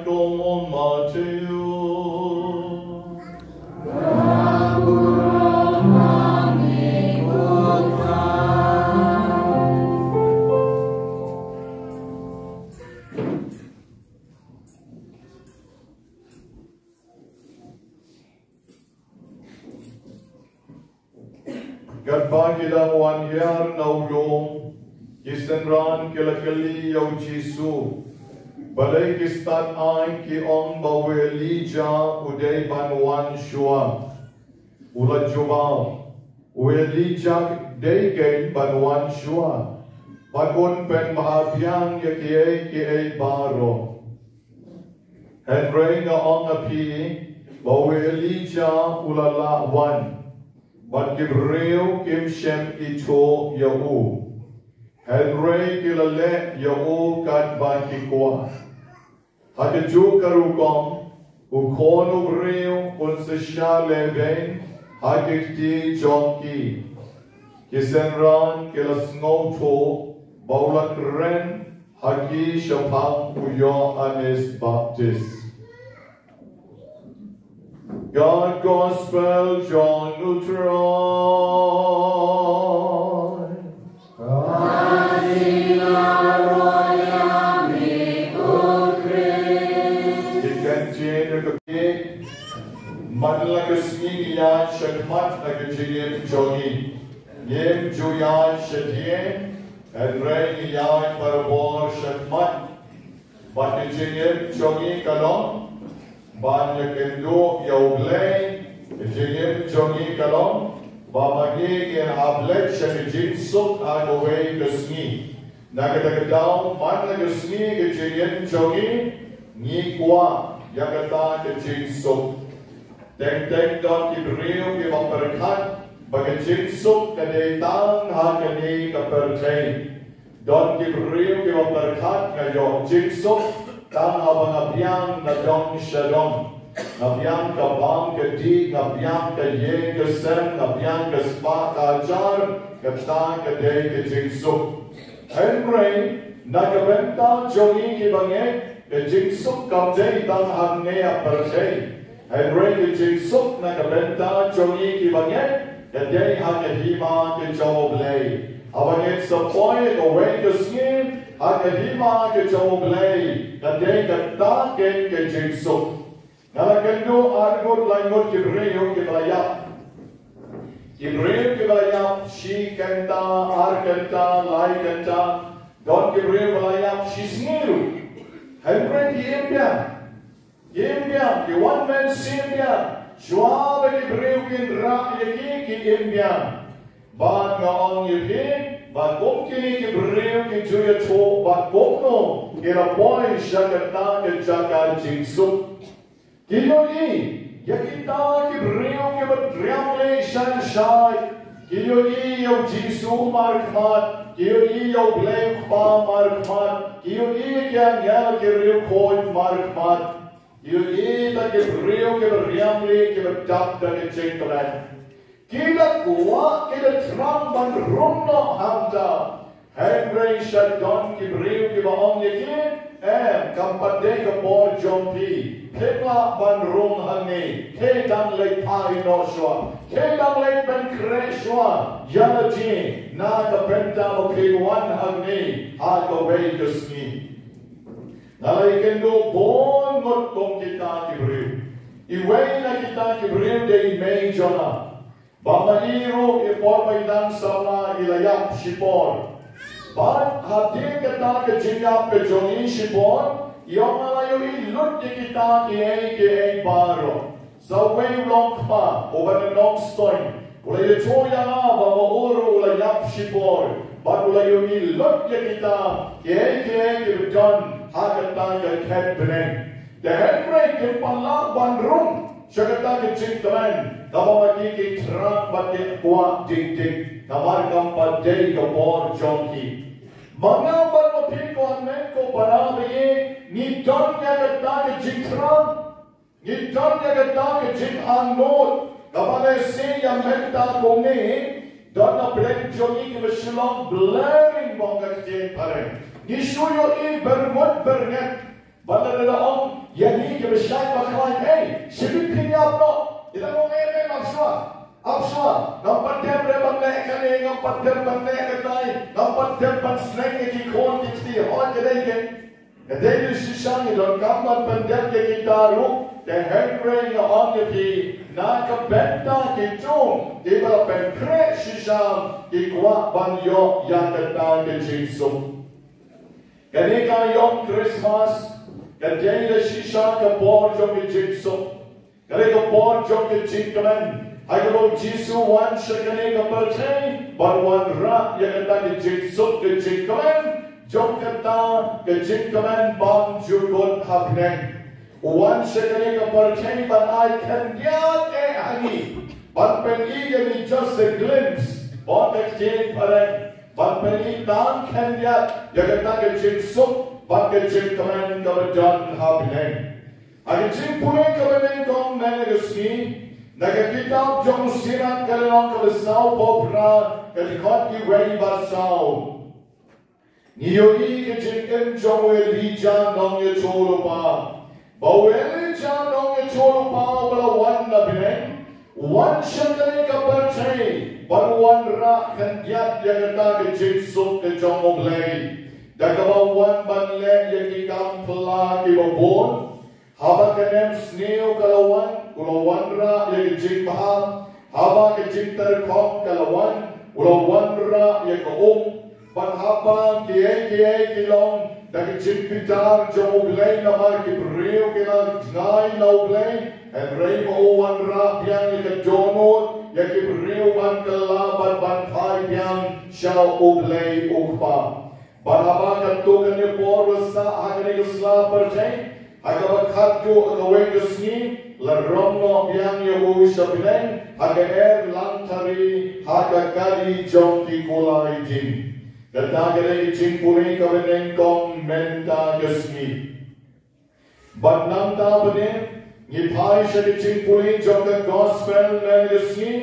como Mateo. Garbang ilang wanyar na ulong, kisenran kilakali yaw Jisu, balay kistan ay ki ong bawe Elija uday banwan shua, ulat jubal, uwe Elija day gain banwan shua, bagun pen mahabyang yakiay baro. Henry nga ong api, bawe Elija ulala wan. But Gibril kim shem ito yahu. Henry kilale yahu kat bakikwa. Haduh karukong ukono bril unsasya leben hagikti jonki. Kisenran kilasngoto baulat ren hagi shapang uyo anis baptist. God Gospel John Lutron. Manlagas niya shadmat nagajiyem jogi. Yem juyan shadien and rain niya parabor shadmat. Batijiyem jogi kalon. Banyak kendo yaublay, jengem jongi kalom, babagi yang ablet shenjin suk agaway kesni. Nagadagadaw man nagasni ke jengem jongi ni kwa yakata ke jin suk. Teng dot kibriyo ke memperkat bagi jin suk kadetang hakani kepercay. Dot kibriyo ke memperkat ngayon jin suk. Tang abang abiang na dong shadong, abiang ka bang ka di, abiang ka ye ka sem, abiang ka spa ka jar, ka ta ka day ka jingsuk. Henry nakabenta jongi ki bange, ka jingsuk ka day tang hangne aparchay. Henry ka jingsuk nakabenta jongi ki bange, ka day hangahima ka joblay. Abangit sa point away ka skin. Hagahima ke joblay, kadai kata ken ke jingsuk. Nalakendo argot langot kibriyo kibayap. Kibriyo kibayap, shi kanta, ar kanta, lai kanta. Don kibriyo kibayap, shi sniru. Henry kiembian. Kiembian, ki one man siembian. Shua kibriyo kinra yaki kiembian. Ban nga ong yaki. But kung kini kibriyo ki juya to, but kung no, kirapoy siya kata ke jaka jingsuk. Kiyo yakita kibriyo ki batriamle shan shay. Kiyo yaw jingsu markmat, kiyo yaw blake pa markmat, kiyo kya ngel kibriyo koy markmat. Kiyo ta kibriyo ki batriamle ki batapta ke jingkalan. Kita kuat, kita terang ban rumno hamda. Henry Shadon kibriu kibaong yakin, kampade kapor jompi. Kepla ban rum hangi, kedang lek pai noswa, kedang lek ben kreshwa. Yalaji na kapenta okiwan hangi, agaway kusni. Nalay kendo bon ngot kong kita kibriu. Iway na kita kibriu de may jona. Bamairo ipor maidang sama ilayap shipor. But hadir kata ke jinyap ke jongi shipor, yung malayo ilut di kita kiay baro. Sa way long pa, oban long stoin. Ulay choya nga bamaoro ulayap shipor. But ulayo ilut di kita kiay kibidon hakata ke ketbeneng. Dahil mereka palaban rum. Syakata ke cintaman, nama bagi terang bagi kuat ding namar kampa day kapor jonki. Mga balmapin ko amen ko parabi ni don ya kata ke cintaman, ni don ya kata ke cint anot. Kapag se yang menta ko ni don na black jonki ke bersilong blaring bangga ke pare. Ni suyo i bermut bernet. Bala na om, yani ke besyai bakhain, hey, shibit pinyap no. Ita mo ngayon Abswa, nampak dia berbandai kali, nampak dia bandai kedai, nampak dia bansleng yang kikon kiti, hot kedai kan. Kedai itu sisang itu, kamar bandai yang kita ru, dan Henry yang on kiti, nak Bynta kitung, dia berpen krek sisang, kikuat banyo yang kedai kejingsum. Kedai kayong Christmas, kedai itu sisang kebor jom kejingsum, kedai kebor jom kejingkaman. Agar Yesus wan sekali kepercayaan, baruan rak yang kata kejingsut kejingkaman, jom kata kejingkaman bang jukut habneng. Wan sekali kepercayaan ban I can get hari, ban peni jadi just a glimpse, ban kejing pareng, ban peni tan can get yang kata kejingsut, ban kejingkaman keberjan habneng. Agar jingpuleng kebenengkong menegasni. Nagkikitab jong sinan kalong kabasao popra kalikot ki wei basao. Niyoi kejingem jong Elijah nong yacholo pa. Bawe Elijah nong yacholo pa wala wan na bineng. Wan syakali kapercay. Baruan ra kandiat yagata kejingsuk kejong oblay. Dagabawan banle yakikam pela kibabon. Haba kanem sneo kalawan, ulawan ra yang kejing baham. Haba kejing terkong kalawan, ulawan ra yang keum. Ban haba kiai kilong, dan kejing pitar jom ublay nama kibriu kila ngai na ublay. And rei mauwan ra yang kejonot, yang kibriu ban kelaban ban thai yang syau ublay ukpa. Ban haba kantukan ni porwasa agani usla percay. Agak berkatu agawai kesni, lerong no biang yahu sabineng, agak lantari, agak kali jom di kulai jin. Datang jin puri Banyngkong menta kesni. Batnam ta bene, ngipai syari jin puri jom ke gospel men kesni,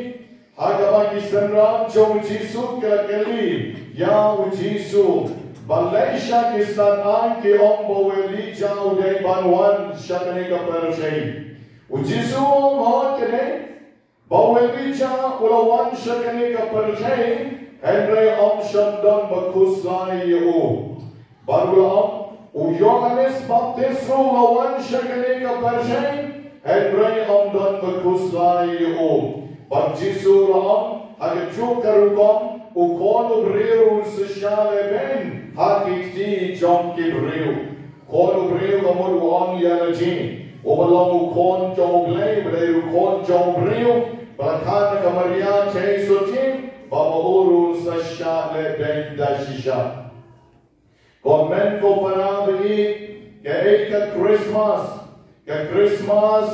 agak bagi senram jom Jisu kali, ya Jisu. Malaysia kisah ke om bawa Elijah udai banwan syakani kepercayaan. Ujisu om hot kene bawa Elijah ulawan syakani kepercayaan. Henry om syamdan bakuslai yo. Baru om Yohanes Baptis ulawan syakani kepercayaan. Henry om dan bakuslai yo. Bang Jisu om agak cukarukom. Ukon ubriu sesiale ben hakikti jom kibriu. Kon ubriu kamu uang yang jini. Obalong ukon jom blay, blay ukon jom briu. Balakan kamaria cai suci, bapa urun sesiale ben dasisha. Komen ko panabi ke Christmas,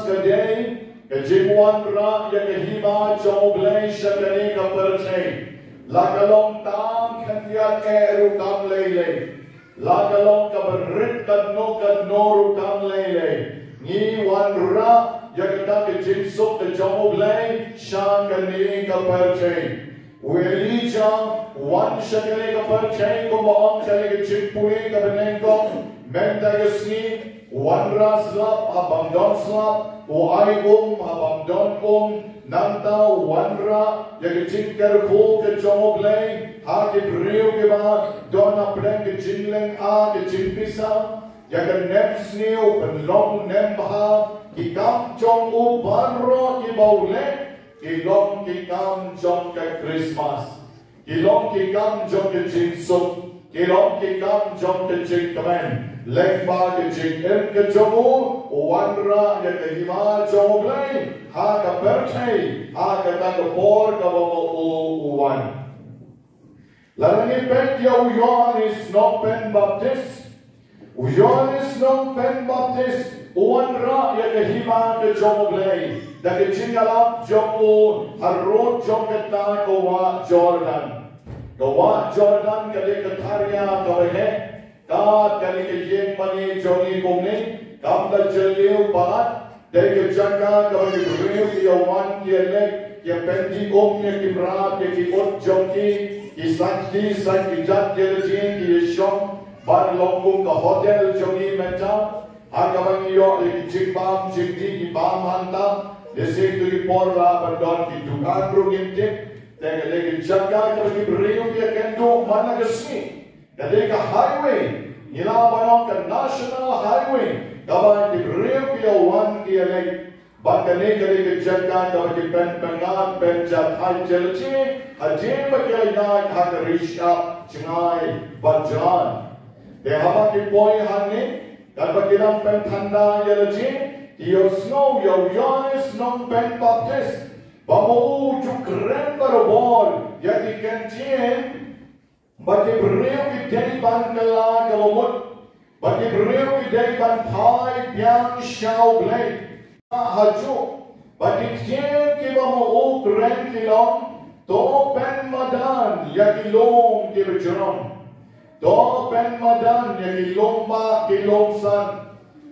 ke day, ke jibuan ra ya ke hiba jom blay syakani kepercayaan. Lagalong tam kandiat rukam lele. Lagalong kaberit kadno rukam lele. Ni wan ra yakata ke jingsuk ke jomo blay shan kani kapercay. Elijah wan shakani kapercay ko baong kani ke jingpuli ka Banyngkong menta yasni wan ra slap abang don slap o ay abang don Nanta wanra yang kejingkar ko ke jomoglay ha ke brio ke ba dona preng ke jingleng a ke jinpisa yang ke nepsneo penlong nembha ki kam jong u barro ki baule ki long ki kam jong ke Christmas ki long ki kam jong ke jingsuk ki long ki kam jong ke jingkamen lengba ke jingem ke jomu wanra yang ke hima jomoglay ha ka percay, ha ka takapor ka uwan. Lalang ipet ya Yohanes nong pen baptis. Yohanes nong pen baptis. Uwan ra ya kahima ka jomoglay. Daki chingalap jomu harot jom kata kawa Jordan. Kawa Jordan kali katarya kawahe. Kat kali kayeng mani jongi kumni. Kam da jaliw bahat. Dari jaga kalau diberi kiawan kielek kiapenti omnya kimrat kiot jongki kisakti sakijat jelajin kieshom bar longgung ke hotel jongi menta Hagabang iyo ikijibam jibdi ibam hanta desi tu porla bandon ki dukan runginte tega legi jaga ki beriu ki kendo mana gesni deka highway ila banong ka national highway kaban ki beriu ki wan ki legi bakane kali jaga ka ki pengan penjat hai jelchi ajin bakya hagarisha chingai bajan de hama ki poi hanne kan bagiran pen thanda jelchi yo snow yo yonis non pen baptist bamu ju kren barobol yaki kenjien bagi beriu ki dei ban kala kalomut bagi beriu ki dei ban thai biang shao blai Haduh bagi kien ki bamu kren kilom to pen madan yaki lom ki berjeram to pen madan yaki lomba ki lomsan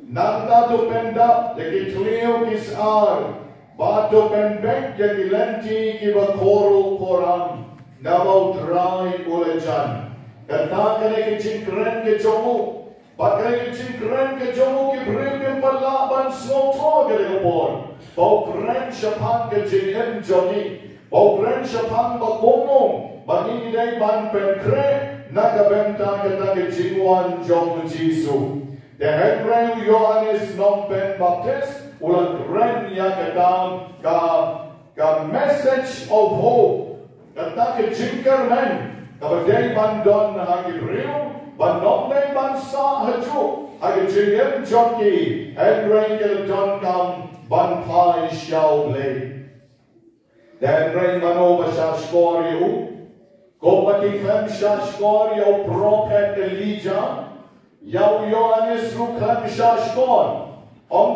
nanda to penda yaki tleo ki sar ba to pen bek yaki lenti ki bakoro koram nabau drai ulejan kata kane ki chinkren ke jomu Bagai keren ke jomu ki beriu ke palaban semua ke lekopor. Bau keren syapang ke jinem joni. Bau keren syapang bakomong. Bagi nidai ban pen kre naga benta kata ke jinuan jom Jisu. The Hebrew Yohanes nom pen baptist ulang keren ya kata ka message of hope. Kata ke jingker men kabadai ban don hagi beriu. But not they bansa Haduh, I jim jockey, and rain don come, ban pai shall lay. Then rain manova shashkor you, go but if hem shashkor you prophet Elijah, Yau Yohanes rukam shashkor,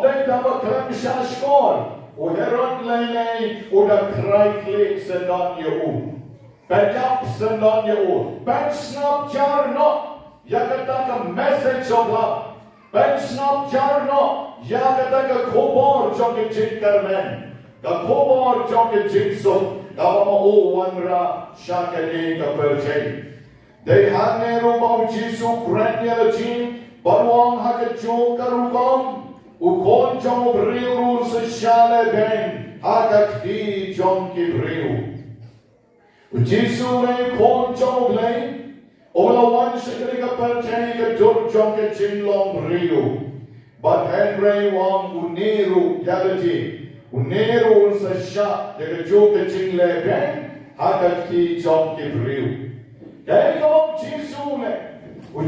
they dava kram shashkor, Uherod lay, Uda cry clicks and on you, Benjaps and on you, Ben snap jar not. Ya kata ka message of love. Ben snap jarno. Ya kata ka khobor jong ke jinkar men. Ka khobor jong ke jinsuk. Ka mo wanra shakane ka perjay. They hane rumau Jisu krenya lajin. Barwang hake jo karukom. Ukon jong beriu se shale ben. Hakak di jong ki beriu. Jisu le kon jong le. Ola wan shikari ka percaya ka dur jong ke jinglong beriu. But Henry wang uniru yadati. Uniru unsa syak jaga jo ke jingle ben. Hakat ki jong ke beriu. Kaya kawang Jisu le.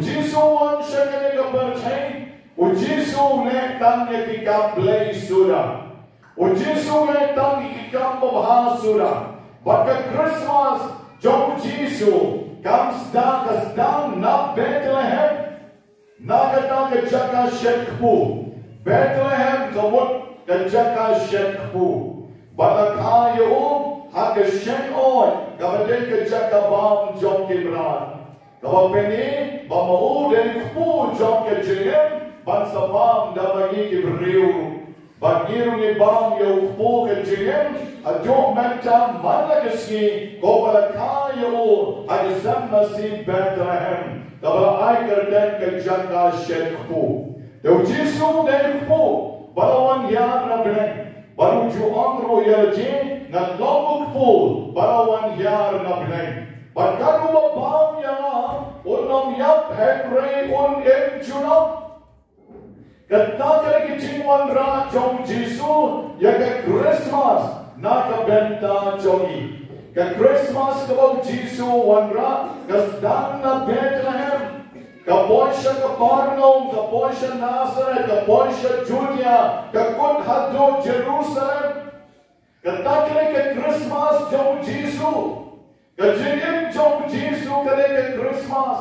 Jisu wan shikari ka percaya. Jisu le tang ki kablay sura. Jisu le tang ki kambabha sura. But ka Christmas jong Jisu. Comes down na Bethlehem. Nakata ke jaka Shekhu. Bethlehem kamut ke jaka Shekhu. Balakayo hake Shen oi. Kabade ke jaka bam jom Kimran. Kabapeni bamau den kpu jom ke jinem. Bansa bam dabagi ki beriu. Bagiru ni bam yo kpu ke jinem. Haduh menta mana keski ko balakayo hadisam masih Bethlehem kabala ai kerden ke jaka Shekhu deu Jisu den kpu balawan ya rabne baru ju angro yelji na lomuk kpu balawan ya rabne barkanu bam ya unom yap Henry un juno kata kare ki jinwan ra jong Jisu ya ke Christmas Naka Bynta jogi. Ka Christmas kabau Jisu wanra. Kasdan na Bethlehem. Ka Porsche Capernaum. Ka Porsche Nazareth. Ka Porsche Judea. Ka Kut Haduh Jerusalem. Ka takre ka Christmas jong Jisu. Ka jinim jong Jisu kare ka Christmas.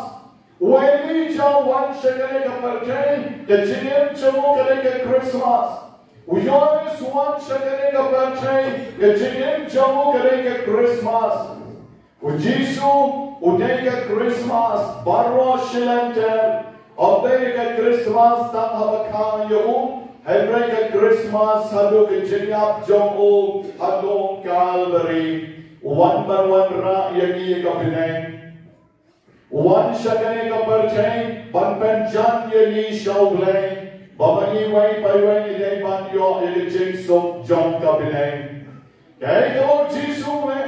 Weli jaw wan shakare ka percay. Ka jinim jong kare ka Christmas. Uyonis wan shakare ka percay, ka jinim jamu kare ka Christmas. Jisu uday ka Christmas, barwa shilenter, abday ka Christmas tang habakayo, Henry ka Christmas Haduh ka jinyap jamu Haduh Calvary. Wan barwan ra yagi ka pineng. Wan shakare ka percay, banpen jan yagi shawblay. Bamangi way by way they ban your religion so John Kabinang. Kay go Jesus me.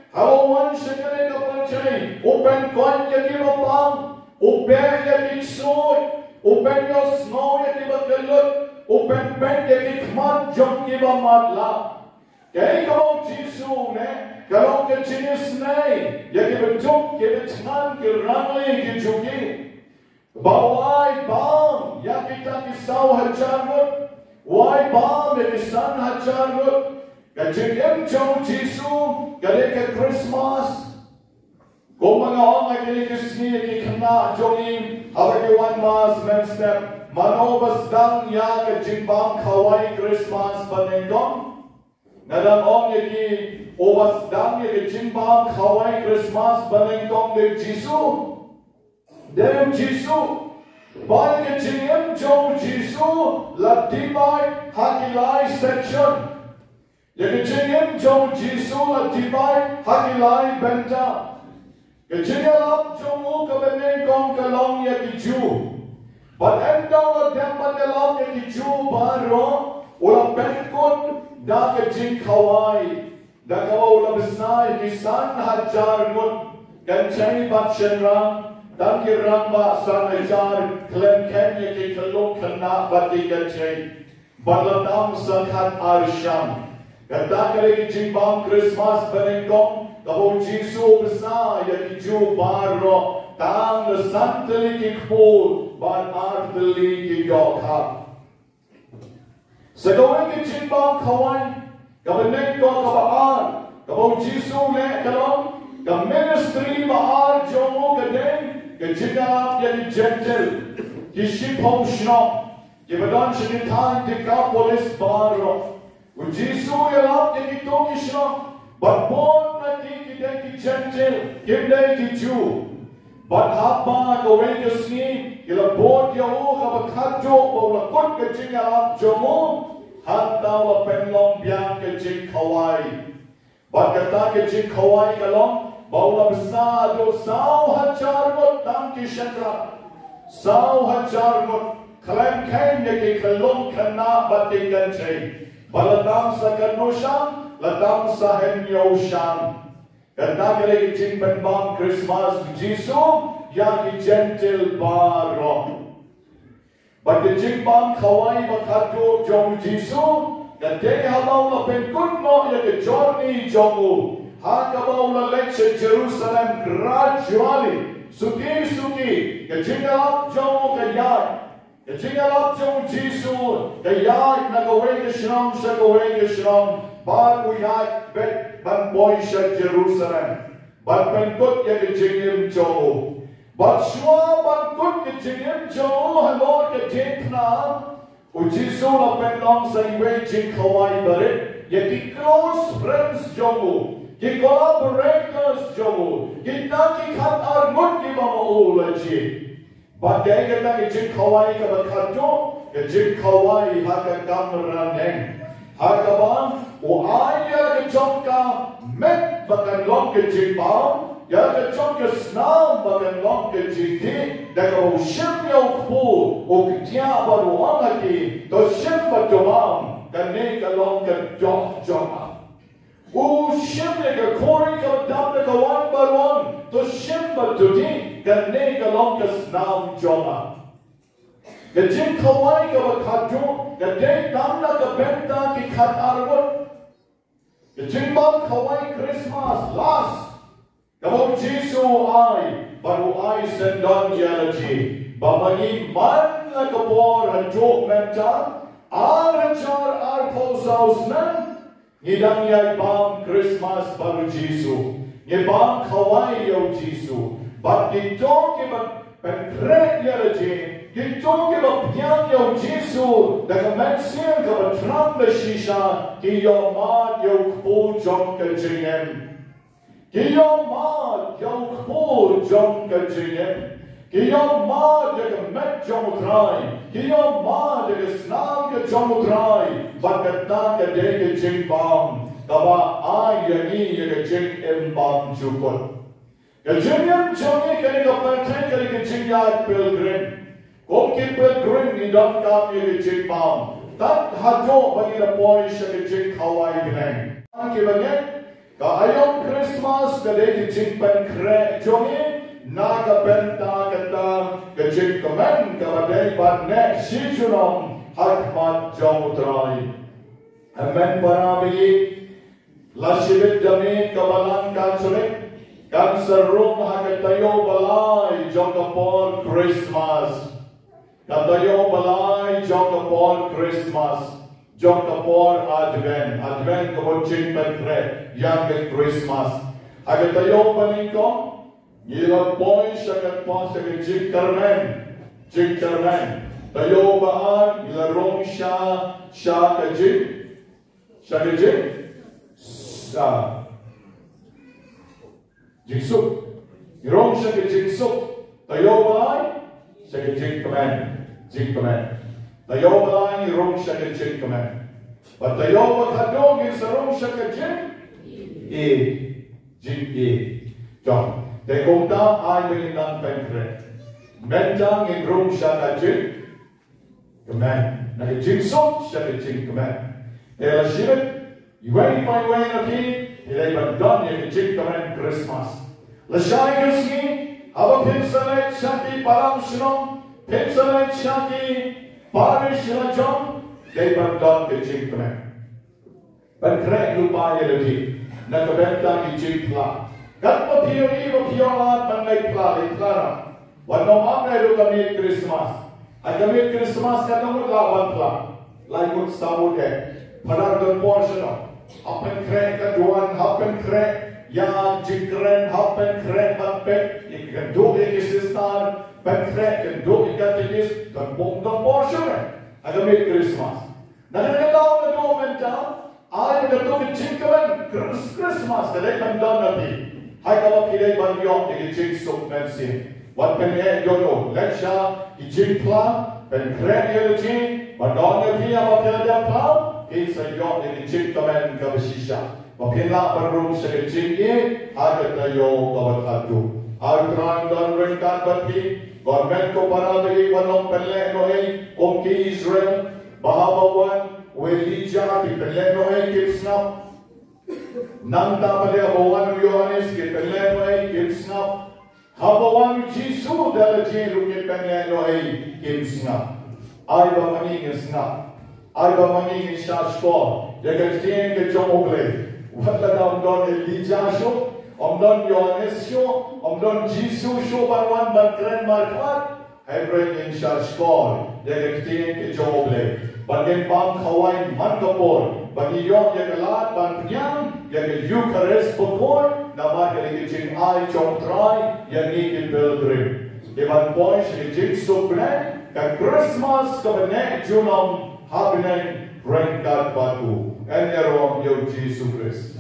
How one shekane kapalchay. Open kwan yakibapang. Open yakisod. Open your snow yakibakalot. Open pen yakikman John Kibamadla. Kay go Jesus me. Kalau ke jenis naik, ya kita jump, kita tenang, kita ramai, kita juki. Bawai bam, ya kita kisau hajarut. Wai bam, ya kisan hajarut. Kajengem jauh Jisu, kali ke Christmas. Kau mengawang kali ke sini, kena jongin. Hari kewan mas menstep. Manobas dang ya kajengbang kawai Christmas Banyngkong. Nadang ong yaki owas dang yaki jimbang kawai Christmas Banyngkong de Jisu. Dem Jisu. Bai ke jingem jong Jisu latibai hakilai section. Yaki jingem jong Jisu latibai hakilai Bynta. Ke jingelap jongu ke Banyngkong kalong yaki Ju. But endau dem bandelap yaki Ju baro ulang benkut. Da ke jing kawai, da kawau la besnai kisan hajar mut, gancai bat shenrang, dan kirang ba san hajar, klem ken ye ke kelung kena bati gancai, baladam sakhat arsham, gada kare ke jing bam Christmas Banyngkong, kawau Jisu besnai ye ke ju baro, tang le santeli ke kpul, ban arteli ke yokha. Segawai ke jimbang kawan, Banyngkong kabaan, kabau Jisu le kalong, ke ministry baar jomo kadeng, ke jinap jadi gentle, ke Shitom shnop, ke badan shinitan dika polis baro, u Jisu yalap jadi to ke shnop, but born na ki deng ke gentle, ke deng ke Ju, but haba kawai ke sini, ke la board yahu kabakadjo, bau la kot ke jinap jomo. Hantau la penlong biang ke jing kawai. Bat kata ke jing kawai kalong, bau la besar do sau hajar mut dam ki shendra. Sau hajar mut, klem ken ye ke kalong kena bati gancai. Baladam sa kanusham, ladam sa henyo sham. Kata kere ke jing penbang Christmas Jisu, ya ki gentle baro. Bagi jimbang kawai bakado jong Jisu, dan dia habau la penkun mo ya ke journey jongu. Ha kabau la lecture Jerusalem gradually, suki ke jingalap jongu ke yai, ke jingalap jong Jisu ke yai na kawai ke shram sa kawai ke shram, bar ku yai bet ban boy sa Jerusalem, ban penkut ya ke jingim jongu. But shua ban kut ke jingim jongu halor ke jingna, u Jisu la penlong sa iwe jing kawai barit, ye ki close friends jongu, ki collaborators jongu, ki na ki khat armut ki mama ula ji. But kaya kata ke jing kawai ka bakadjo, ke jing kawai haka kamran neng, haka bang, u aya ke jongka met bakan long ke jing bang. Ya ke jom ke senam bagan long ke jiti, dan kau shim yau kpu, o ketia baru orang lagi, to shim berdomam, dan ni ke long ke jom. O shim ni ke kori ke dam ke kawan baruan, to shim berdudi, dan ni ke long ke senam jom. Ke jin kawai ke berkaju, dan ni dam na ke Bynta ke kat arwut. Ke jin bang kawai Christmas last. Kabau Jisu ai, baru ai sendon yalaji. Bamani man la kabor hanjok menta, arajar arposaus nan, ngidang yai bang Christmas baru Jisu. Ngibang kawai yau Jisu. Bat gito kibat penkrek yalaji, gito kibat piang yau Jisu, daga mensian kabat tram beshisha, ki yau mat yau kpo jom ke jingem. Kiyom ma yau kpo jom ke jingem, kiyom ma jaga met jom utrai, kiyom ma jaga snam ke jom utrai, bakata ke dege jing bam, kaba ai yani jaga jing embam jukut. Ke jingem jongi kani ka pantai kani ke jing yad pilgrim, Kung kipet green ni dom kami ke jing bang. Tat Haduh bagi na boy siya ke jing Hawaii bineng. Kibanya, ka ayong Christmas ka de ke jing pen kre jongi na ka Bynta kata ke jing kemen ka badai ban nek Shitom hakmat jong utrai. Amen parabi lasibit dami kabalan kan sulit kan serum hakatayo balai jong kapon Christmas. Katayo balay jong kapon Christmas, jong kapon Advent kapon jing penkre, yang ke Christmas. Agatayo Banyngkong, nila boy siya katpon siya ke jing karmen. Tayo baan nila rong siya ke jing sup. Rong siya ke jing sup. Tayo balay siya ke jing kemen. Tayo balay rong siya ke jing kemen. But tayo Haduh is rong siya ke jing John. Te kumta ay ng penkre. Mentang in rong siya ke jing kemen. Na ke jing sup siya ke jing kemen. Te la shibit, iway pa na ki, ilay bandon niya ke jing kemen Christmas. La shay yuski, haba pinsanet siya ki parang sinong, pinsanet siya ki parish na John, they bandon ke jing kemen. Penkre lupa ya lagi, na kabenta ki jing pla. Kat papiyolat manay pla, iklara. Wano mamay do kami Christmas. Ay kami Christmas katong lawan pla. Laikut samud padar don portion. Hapen kre kaduan, hapen kre ya jingkren, hapen kre hapen ikado ikisistar, pen kre kado ikatigis don portion. Ay kami Christmas. Nagagalaw na do Bynta, ay nagato jingkren Christmas kadai bandon nabi. Hai kalau kita banyak di jing sup mensi, wat penye jono, lecha di jing plan, penkren di jing, bandonnya dia apa dia plan, kita yo di jing kemen kabisisha, mungkinlah perlu sekali jing ini, ada tayo kawan Haduh, ada dan rentan bagi, government ko para bagi wanong penlek noe, ki Israel, bahabawan, welija di penlek noe kipsnap. Nanta pada abawan Yohanes ke penlenoi kimsnap, abawan Jisu dalam jiru ke penlenoi kimsnap. Ay ba maningin snap, ay ba maningin shashkor, jaga tien ke jomogle. Wala na don Elijah show, don Yohanes show, don Jisu show banwan bankren markat. Ay bring shashkor, jaga tien ke jomogle. Bagin bang kawain mankapor, bagi yok yang kelat bang penyang, yang Eucharist pokor, nama yang jing ai chong try, yang ni pilgrim. Iban boy yang jing subren, kan Christmas kebenek junong habinen rengkat batu. Enyarong yo Jesus Christ.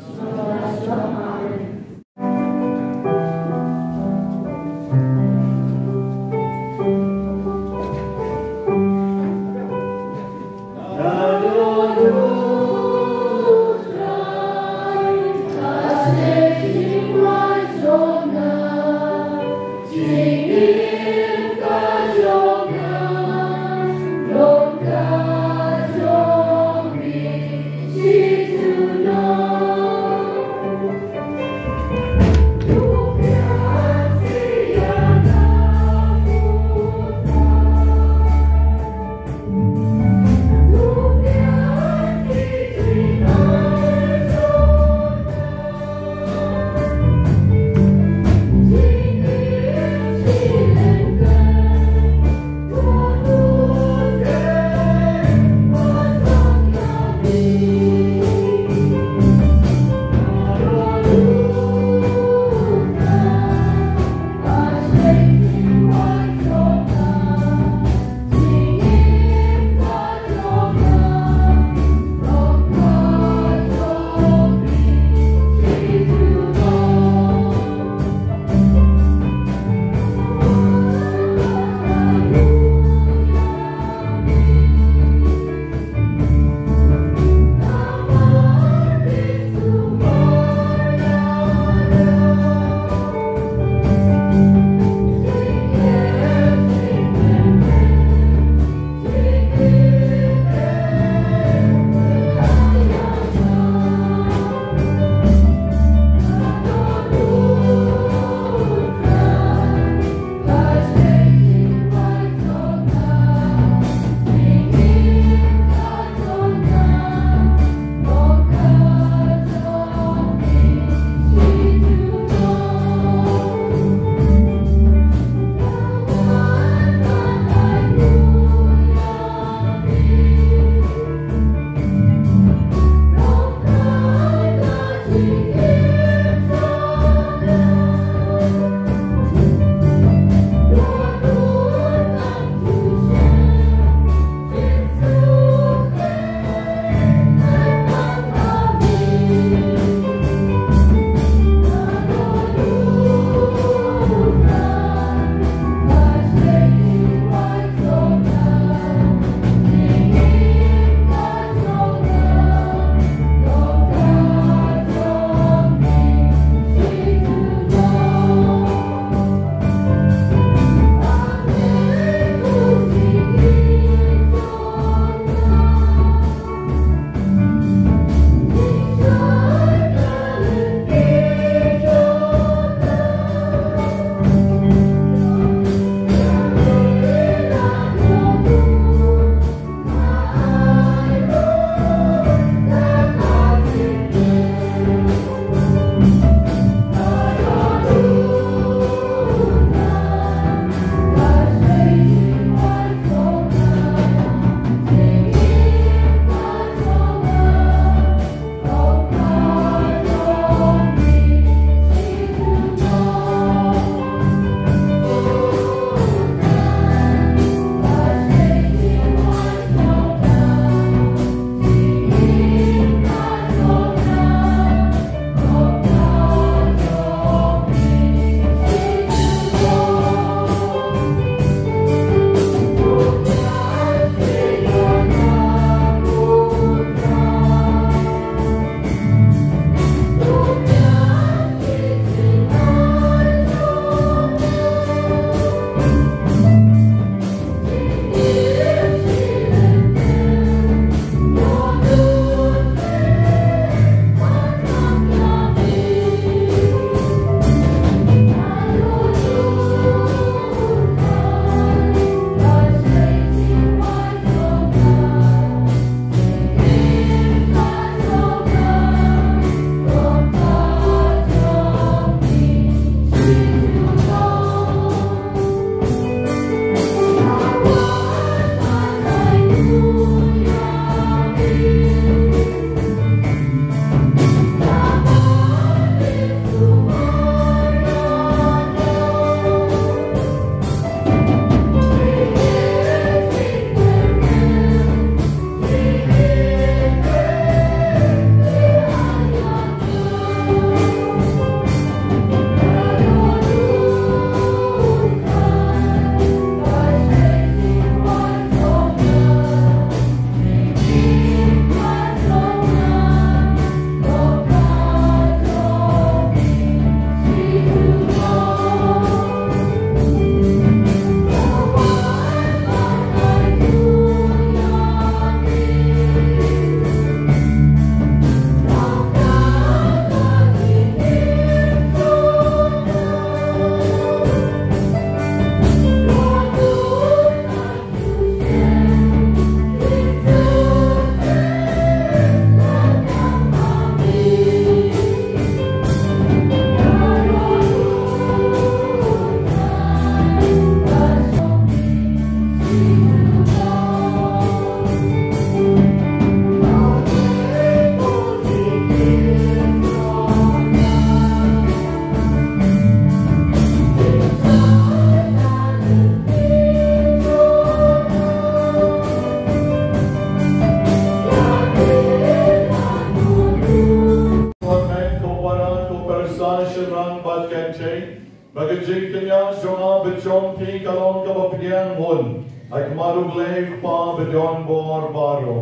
jing kanya jonga bechom pi kalong ka bapdian mon. Ay kumarug lev pa bedon bor baro.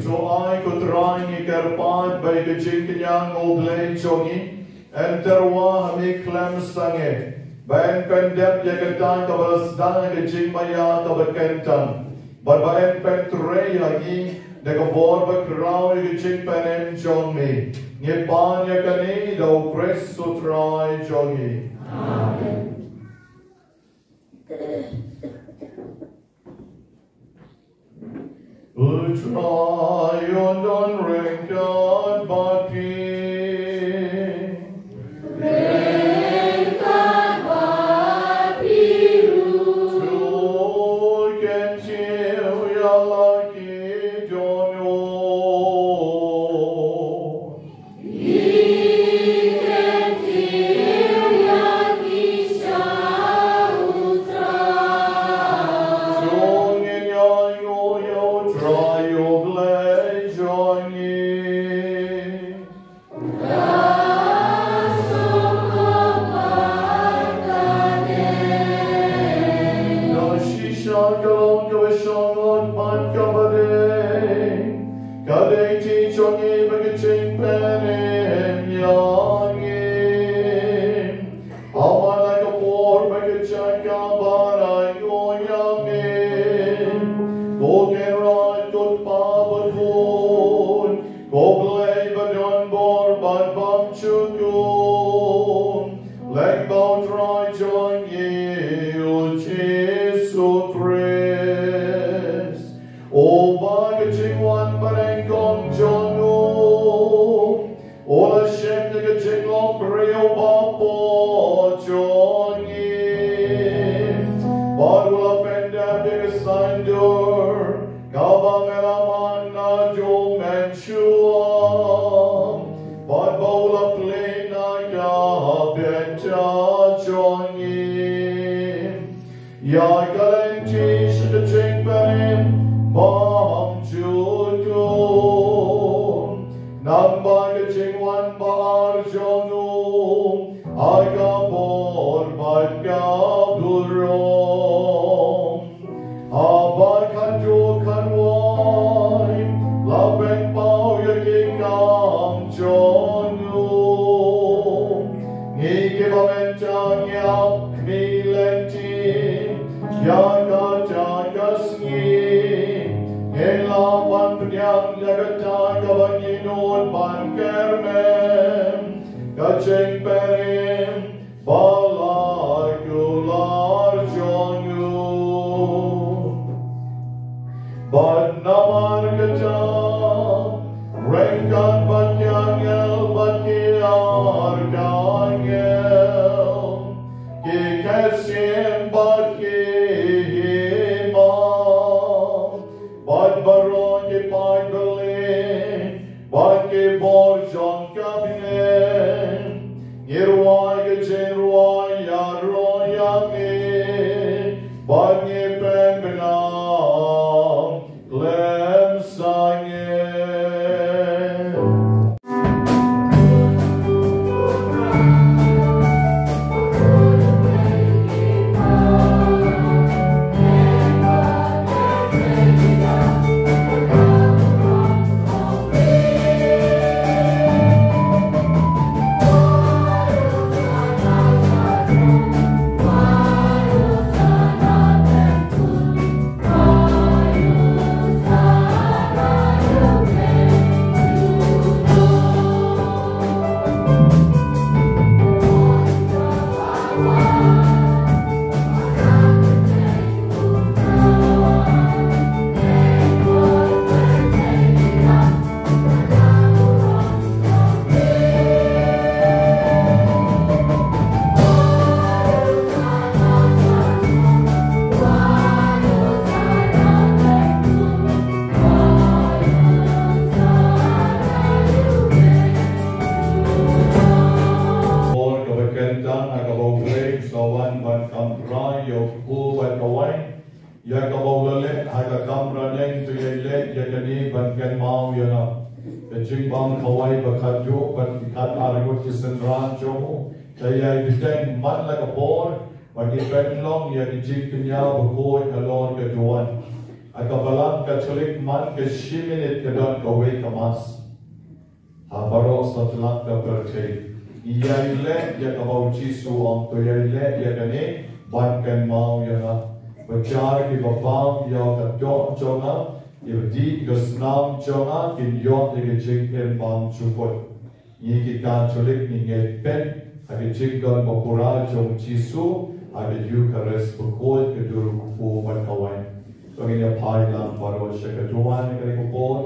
So ay kutrai ni karpad bay ka jing kanya ngogle chongi. Enterwa hami klem sange. Bayan pendep yagatan kabalas dang ka jing maya kabakentan. Barbayan penture yagi. Nagabor ba kraw yung panem jongi. Ngipan ya kani daw pres sutray jongi. Amen. Utray yon don rengkat bati. Rengkat bati ru. Tuh kencil ya lagi. kamra neng tu ye le ye kani ban kan mau ya na the jing bang kawai bakhadu ban khat argut kisan ran jomu kaya biteng man like a ball bagi ben long ye jing punya bakoi alon ke juan akabalan ka cholik man ke shiminit ke don kawai kamas habaros tatlak ka berkei ia le ya kabau jisu om to ye le ye kani ban kan mau ya na Bacar ki babam ya ka dot jonga di gasnam jonga kin yot de jing en bam chupot yi ki kan cholik ni nge pen agi jing don bokura jong jisu agi eucharist bokol ke dur ku ban kawan so ni ya pai lang baro shaka juan ke bokol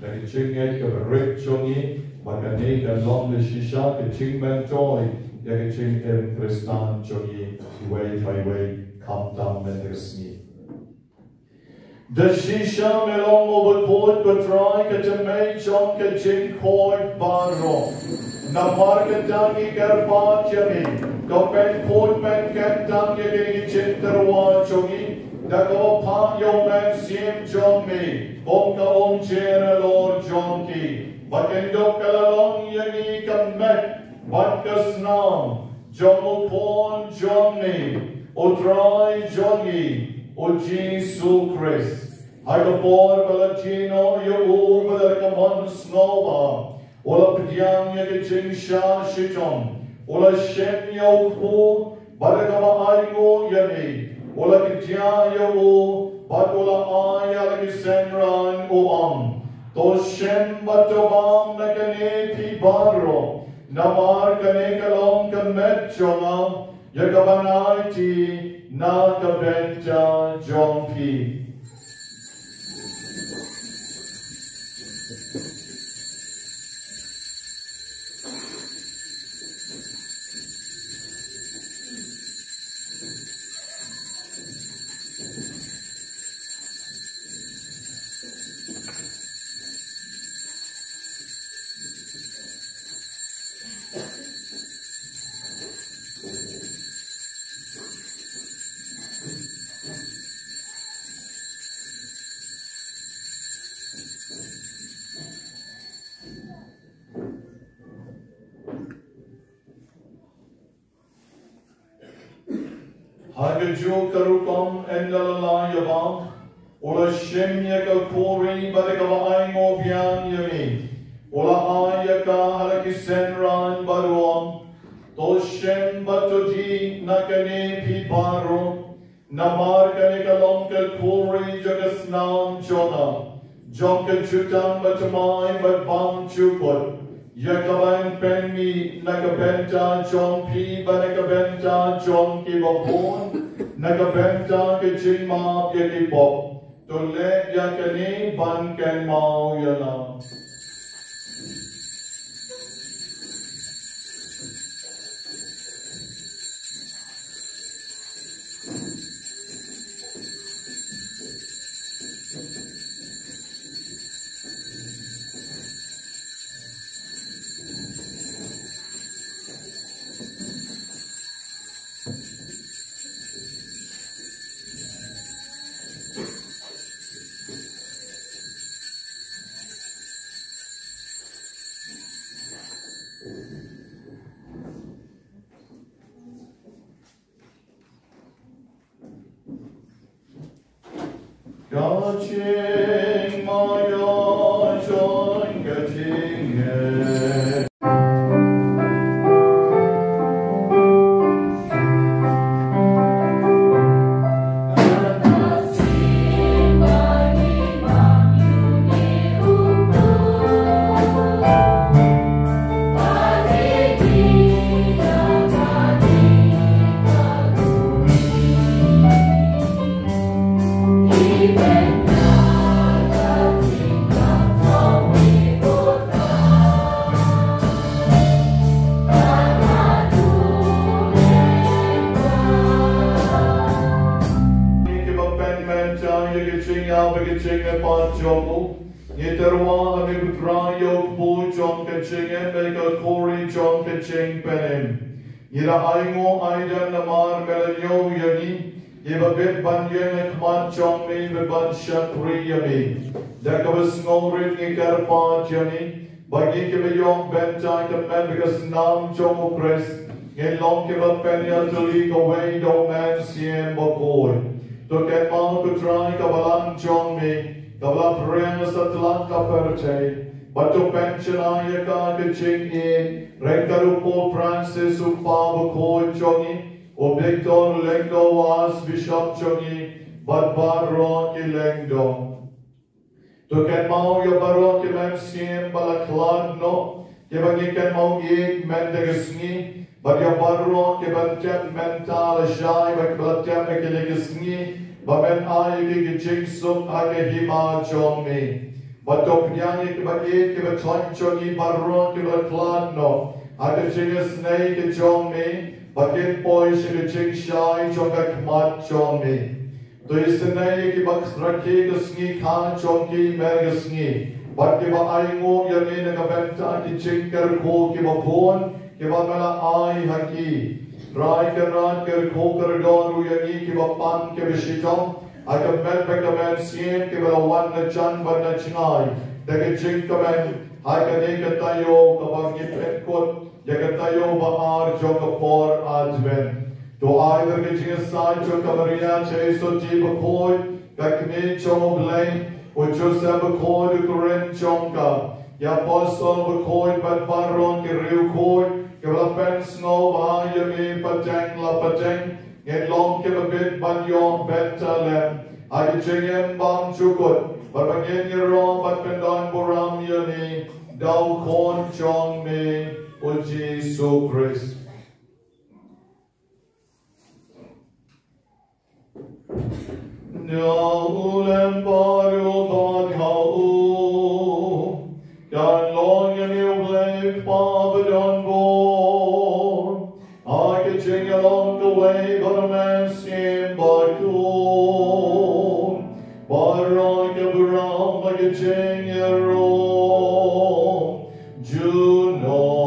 agi jing e ke rik jongi maka ne ka long de shisha ke jing ban joy ya ke jing en kristan jongi way by way come down and resmi. The shisha melong over court patrai ke temei chon ke jing koi baro. Na marke tangi karpa chami. Do pen court pen ken tangi ke jing terwa chongi. Da go pa yo man sim chon me. Om ka om chera lord chon ki. Baken do kalalong yagi kamet. Batkas nam. Jomo pon chon me. O try Johnny, O Jesus Christ. I the poor Valentino, you over the common snowba. Ola Pidiam Yaking Sha Shitom. Ola Shem Yoku, Badakama Aigo Yami. Ola Pidia Yo, Badola Ayaki Senran Oam. To Shem Batobam Nakane Pibaro. Namar Kanekalom Kamet Yagabanaiti na Bynta John P. Hagaju karukom endalala yabam. Ola shemya ka kori badakava aingo bian yami. Ola ayaka halaki senran baruam. To shem batudi nakane pibaro. Namar kane kalom ka kori jagasnam jona. Jonka jutam batamai badbam chupot. Yakaban penmi nakabenta John P. Banakabenta John Kiba Pon Nakabenta Kichima Yakibo to let Yakani Ban Ken Mao Yana. Gaching Maya John Gaching Ira aingo aidan namar melanyo yani Kiba bit Banyngkong kman chong mi bit ban shatri yami. Dekabas ngongrit ngi karpa jani. Bagi kiba yong Bynta kamen because nam chong Chris. Ngi long kiba penya tuli kaway do man siem Bakhuid. To get mau to try kabalang chong mi. Kabala prema sa tlang kaperte. But to pension ayaka kaching in. Renkaru Paul Francis upa Bakhuid chongi. O Victor Lengdo was Bishop Chongi, but Baron Lengdo. To get mau ya Baron Kimen Siem Balaklan no, Kibangikan mau yig mendegasni, but ya Baron Kibantem mental shy, but Batem Ekiligasni, but men I gig sum Agahima Chongmi. But to Pyani Kibaki Kibatlan Chongi Baron Kibatlan no, Agajingas Snake Chongmi. Bakin boy should ching shy chonga kmat chongmi. To isnay ki baksraki gasngi khan chongki mergasngi. But ki ba aingo yani nagabenta ki ching kar ko ki ba phone ki ba mala ai haki. Rai karat kar ko kar doru yani ki ba pan ki ba Shitom. Aga mel bekamen siem ki ba wan na chan ba na chingai. Dagi ching kamen hai kani katayo kabang ipet kot. Jagatayo baar joka por adven. To either getting aside to Kamaria chase or Bakhuid, Kakme Chomoblay, or Joseph Bakhuid, Kuren Chonka, Yapostol Bakhuid, but Baron Kiriu Koi, Kavapen Snow, Ayami, Patang, La Patang, and long Kibabit, Banyngkong, Bynta Lem, Agajayam Bam Chukut, but again you're wrong, but Pendan Boram Yoni, Dao Kon Chong Me. O Jesus Christ. Ulem paru ban hau, kan long and you blame Pabadon born. I could sing along the way, but a man skin by cool. But like a brown, like a ching your own. Juno.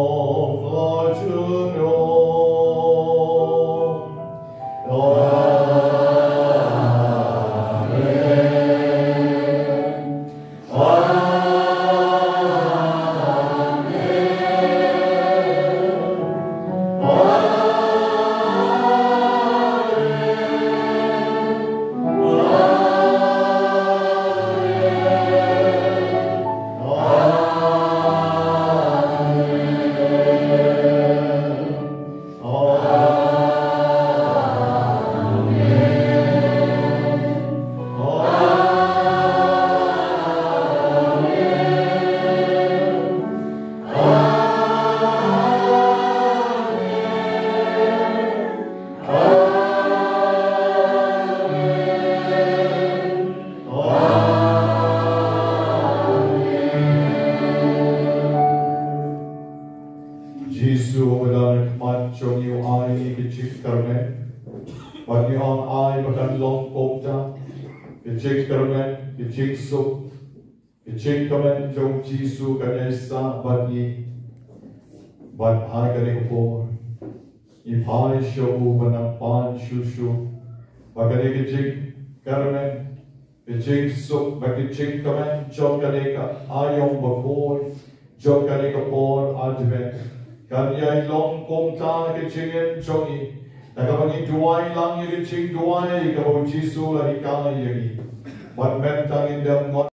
Jisu kanesa bagi but I gare ko if I show banapan shushu bagare ke jig karmen ke jig so bagi jig kamen jog gare ka ayong Bakhuid jog gare ka por advent kanya long komta ke jingen jogi nagabagi duai lang ye jig duai ka bo Jisu la ikai ye but mentang in them not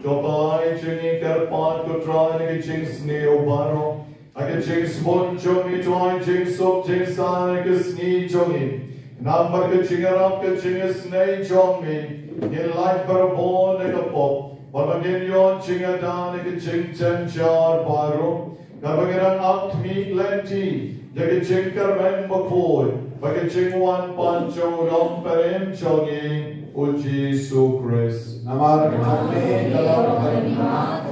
Jobai Jenny Karpan to try and jinx neo baro. I can jinx one jogi to I jinx up jinx I can sneak jogi. Number can ching up can jinx nay jong me. In life for a ball like a pop. But again yon ching a down like a ching chen jar baro. Kabangiran up meat lenti. Jagi ching karmen Bakhuid. Bagi ching one pancho long perim jogi. O Jesus Christ. Namar kami dalam harinya,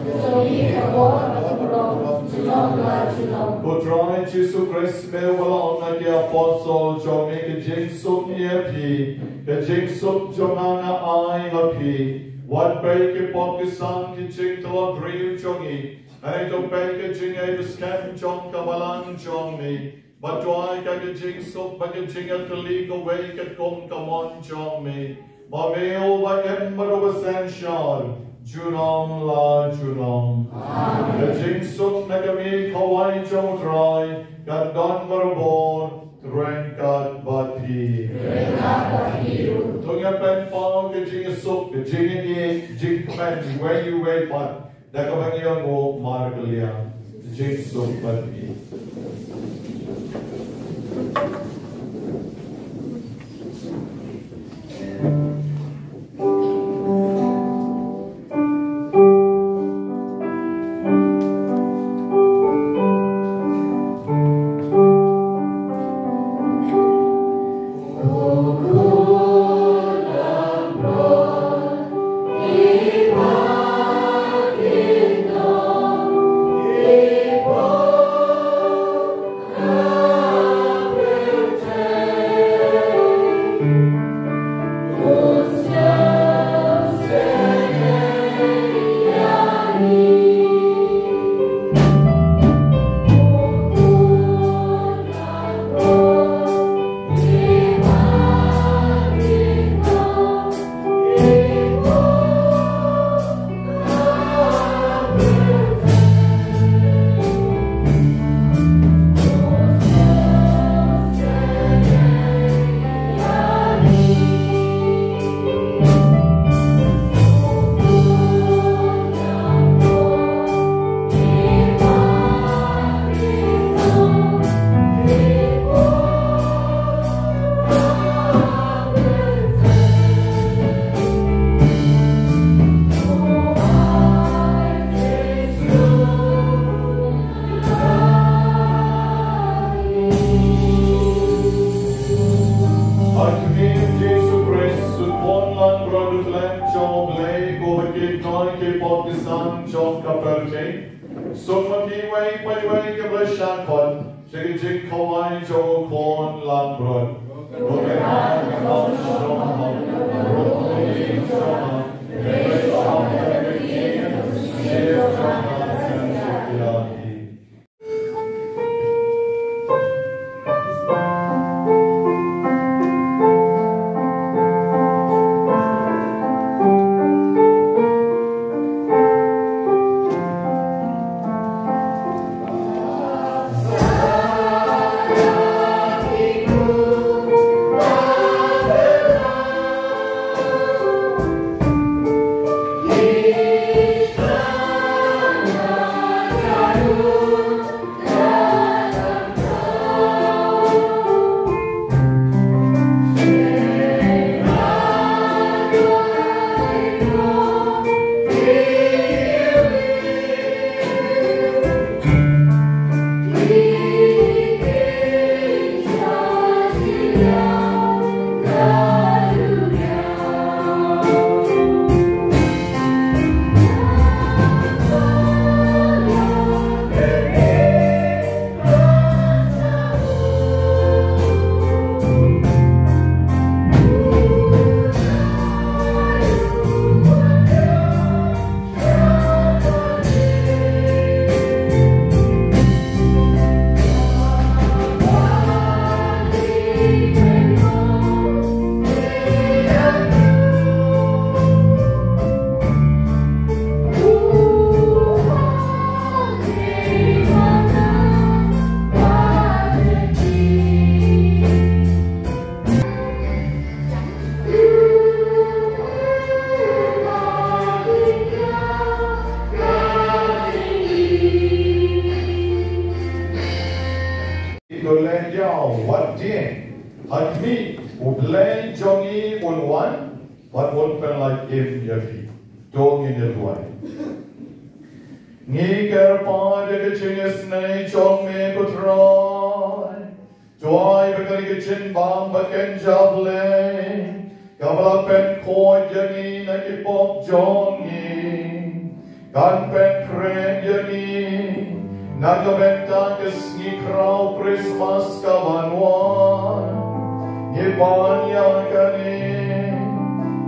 Putra Jesus Christ mewalong na ki apostle jomi ke jing sup ye pi, ke jing sup jomanga ai hapi, What bake pop the sun ki ching to a grill chongi. And to bake a ching a scam chong kamalang chong me. But to I can ching so but a ching to leak awake at come on chong me. But me over ember of essential. Junong la junong. The ching so make a me kawaii chong dry. Got done for a born. Drink God but he. Tung ya pen pao ke jing sup ke jing ye jing pen where you wait but da ka bang yo go mar ke liya jing sup but he.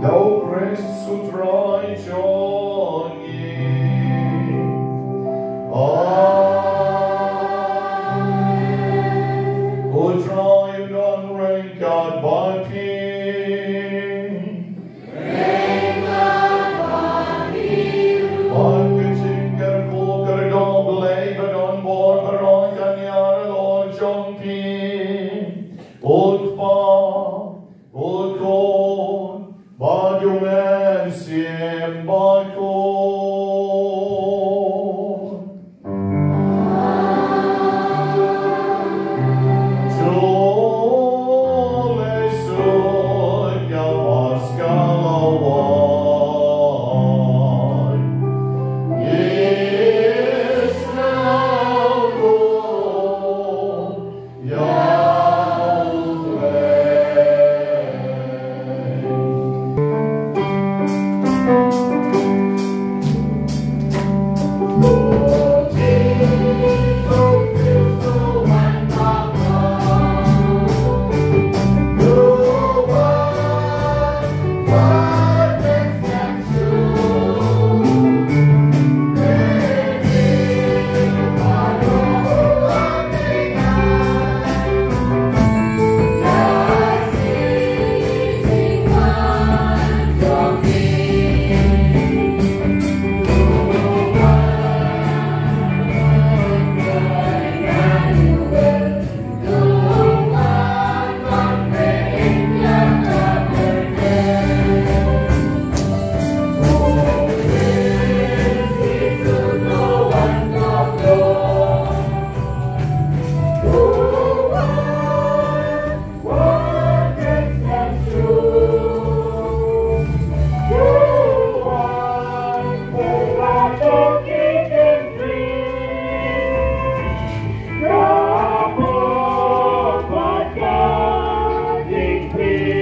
Thou priests who tried on ye. Who tried on rank God by king. Bakhyndai koker dom leven on board bereik aan jaren Lord John P. Utpa, utkon, bajumen siem bakon. Tole sugja paskalawan. Yes, now go, Victory!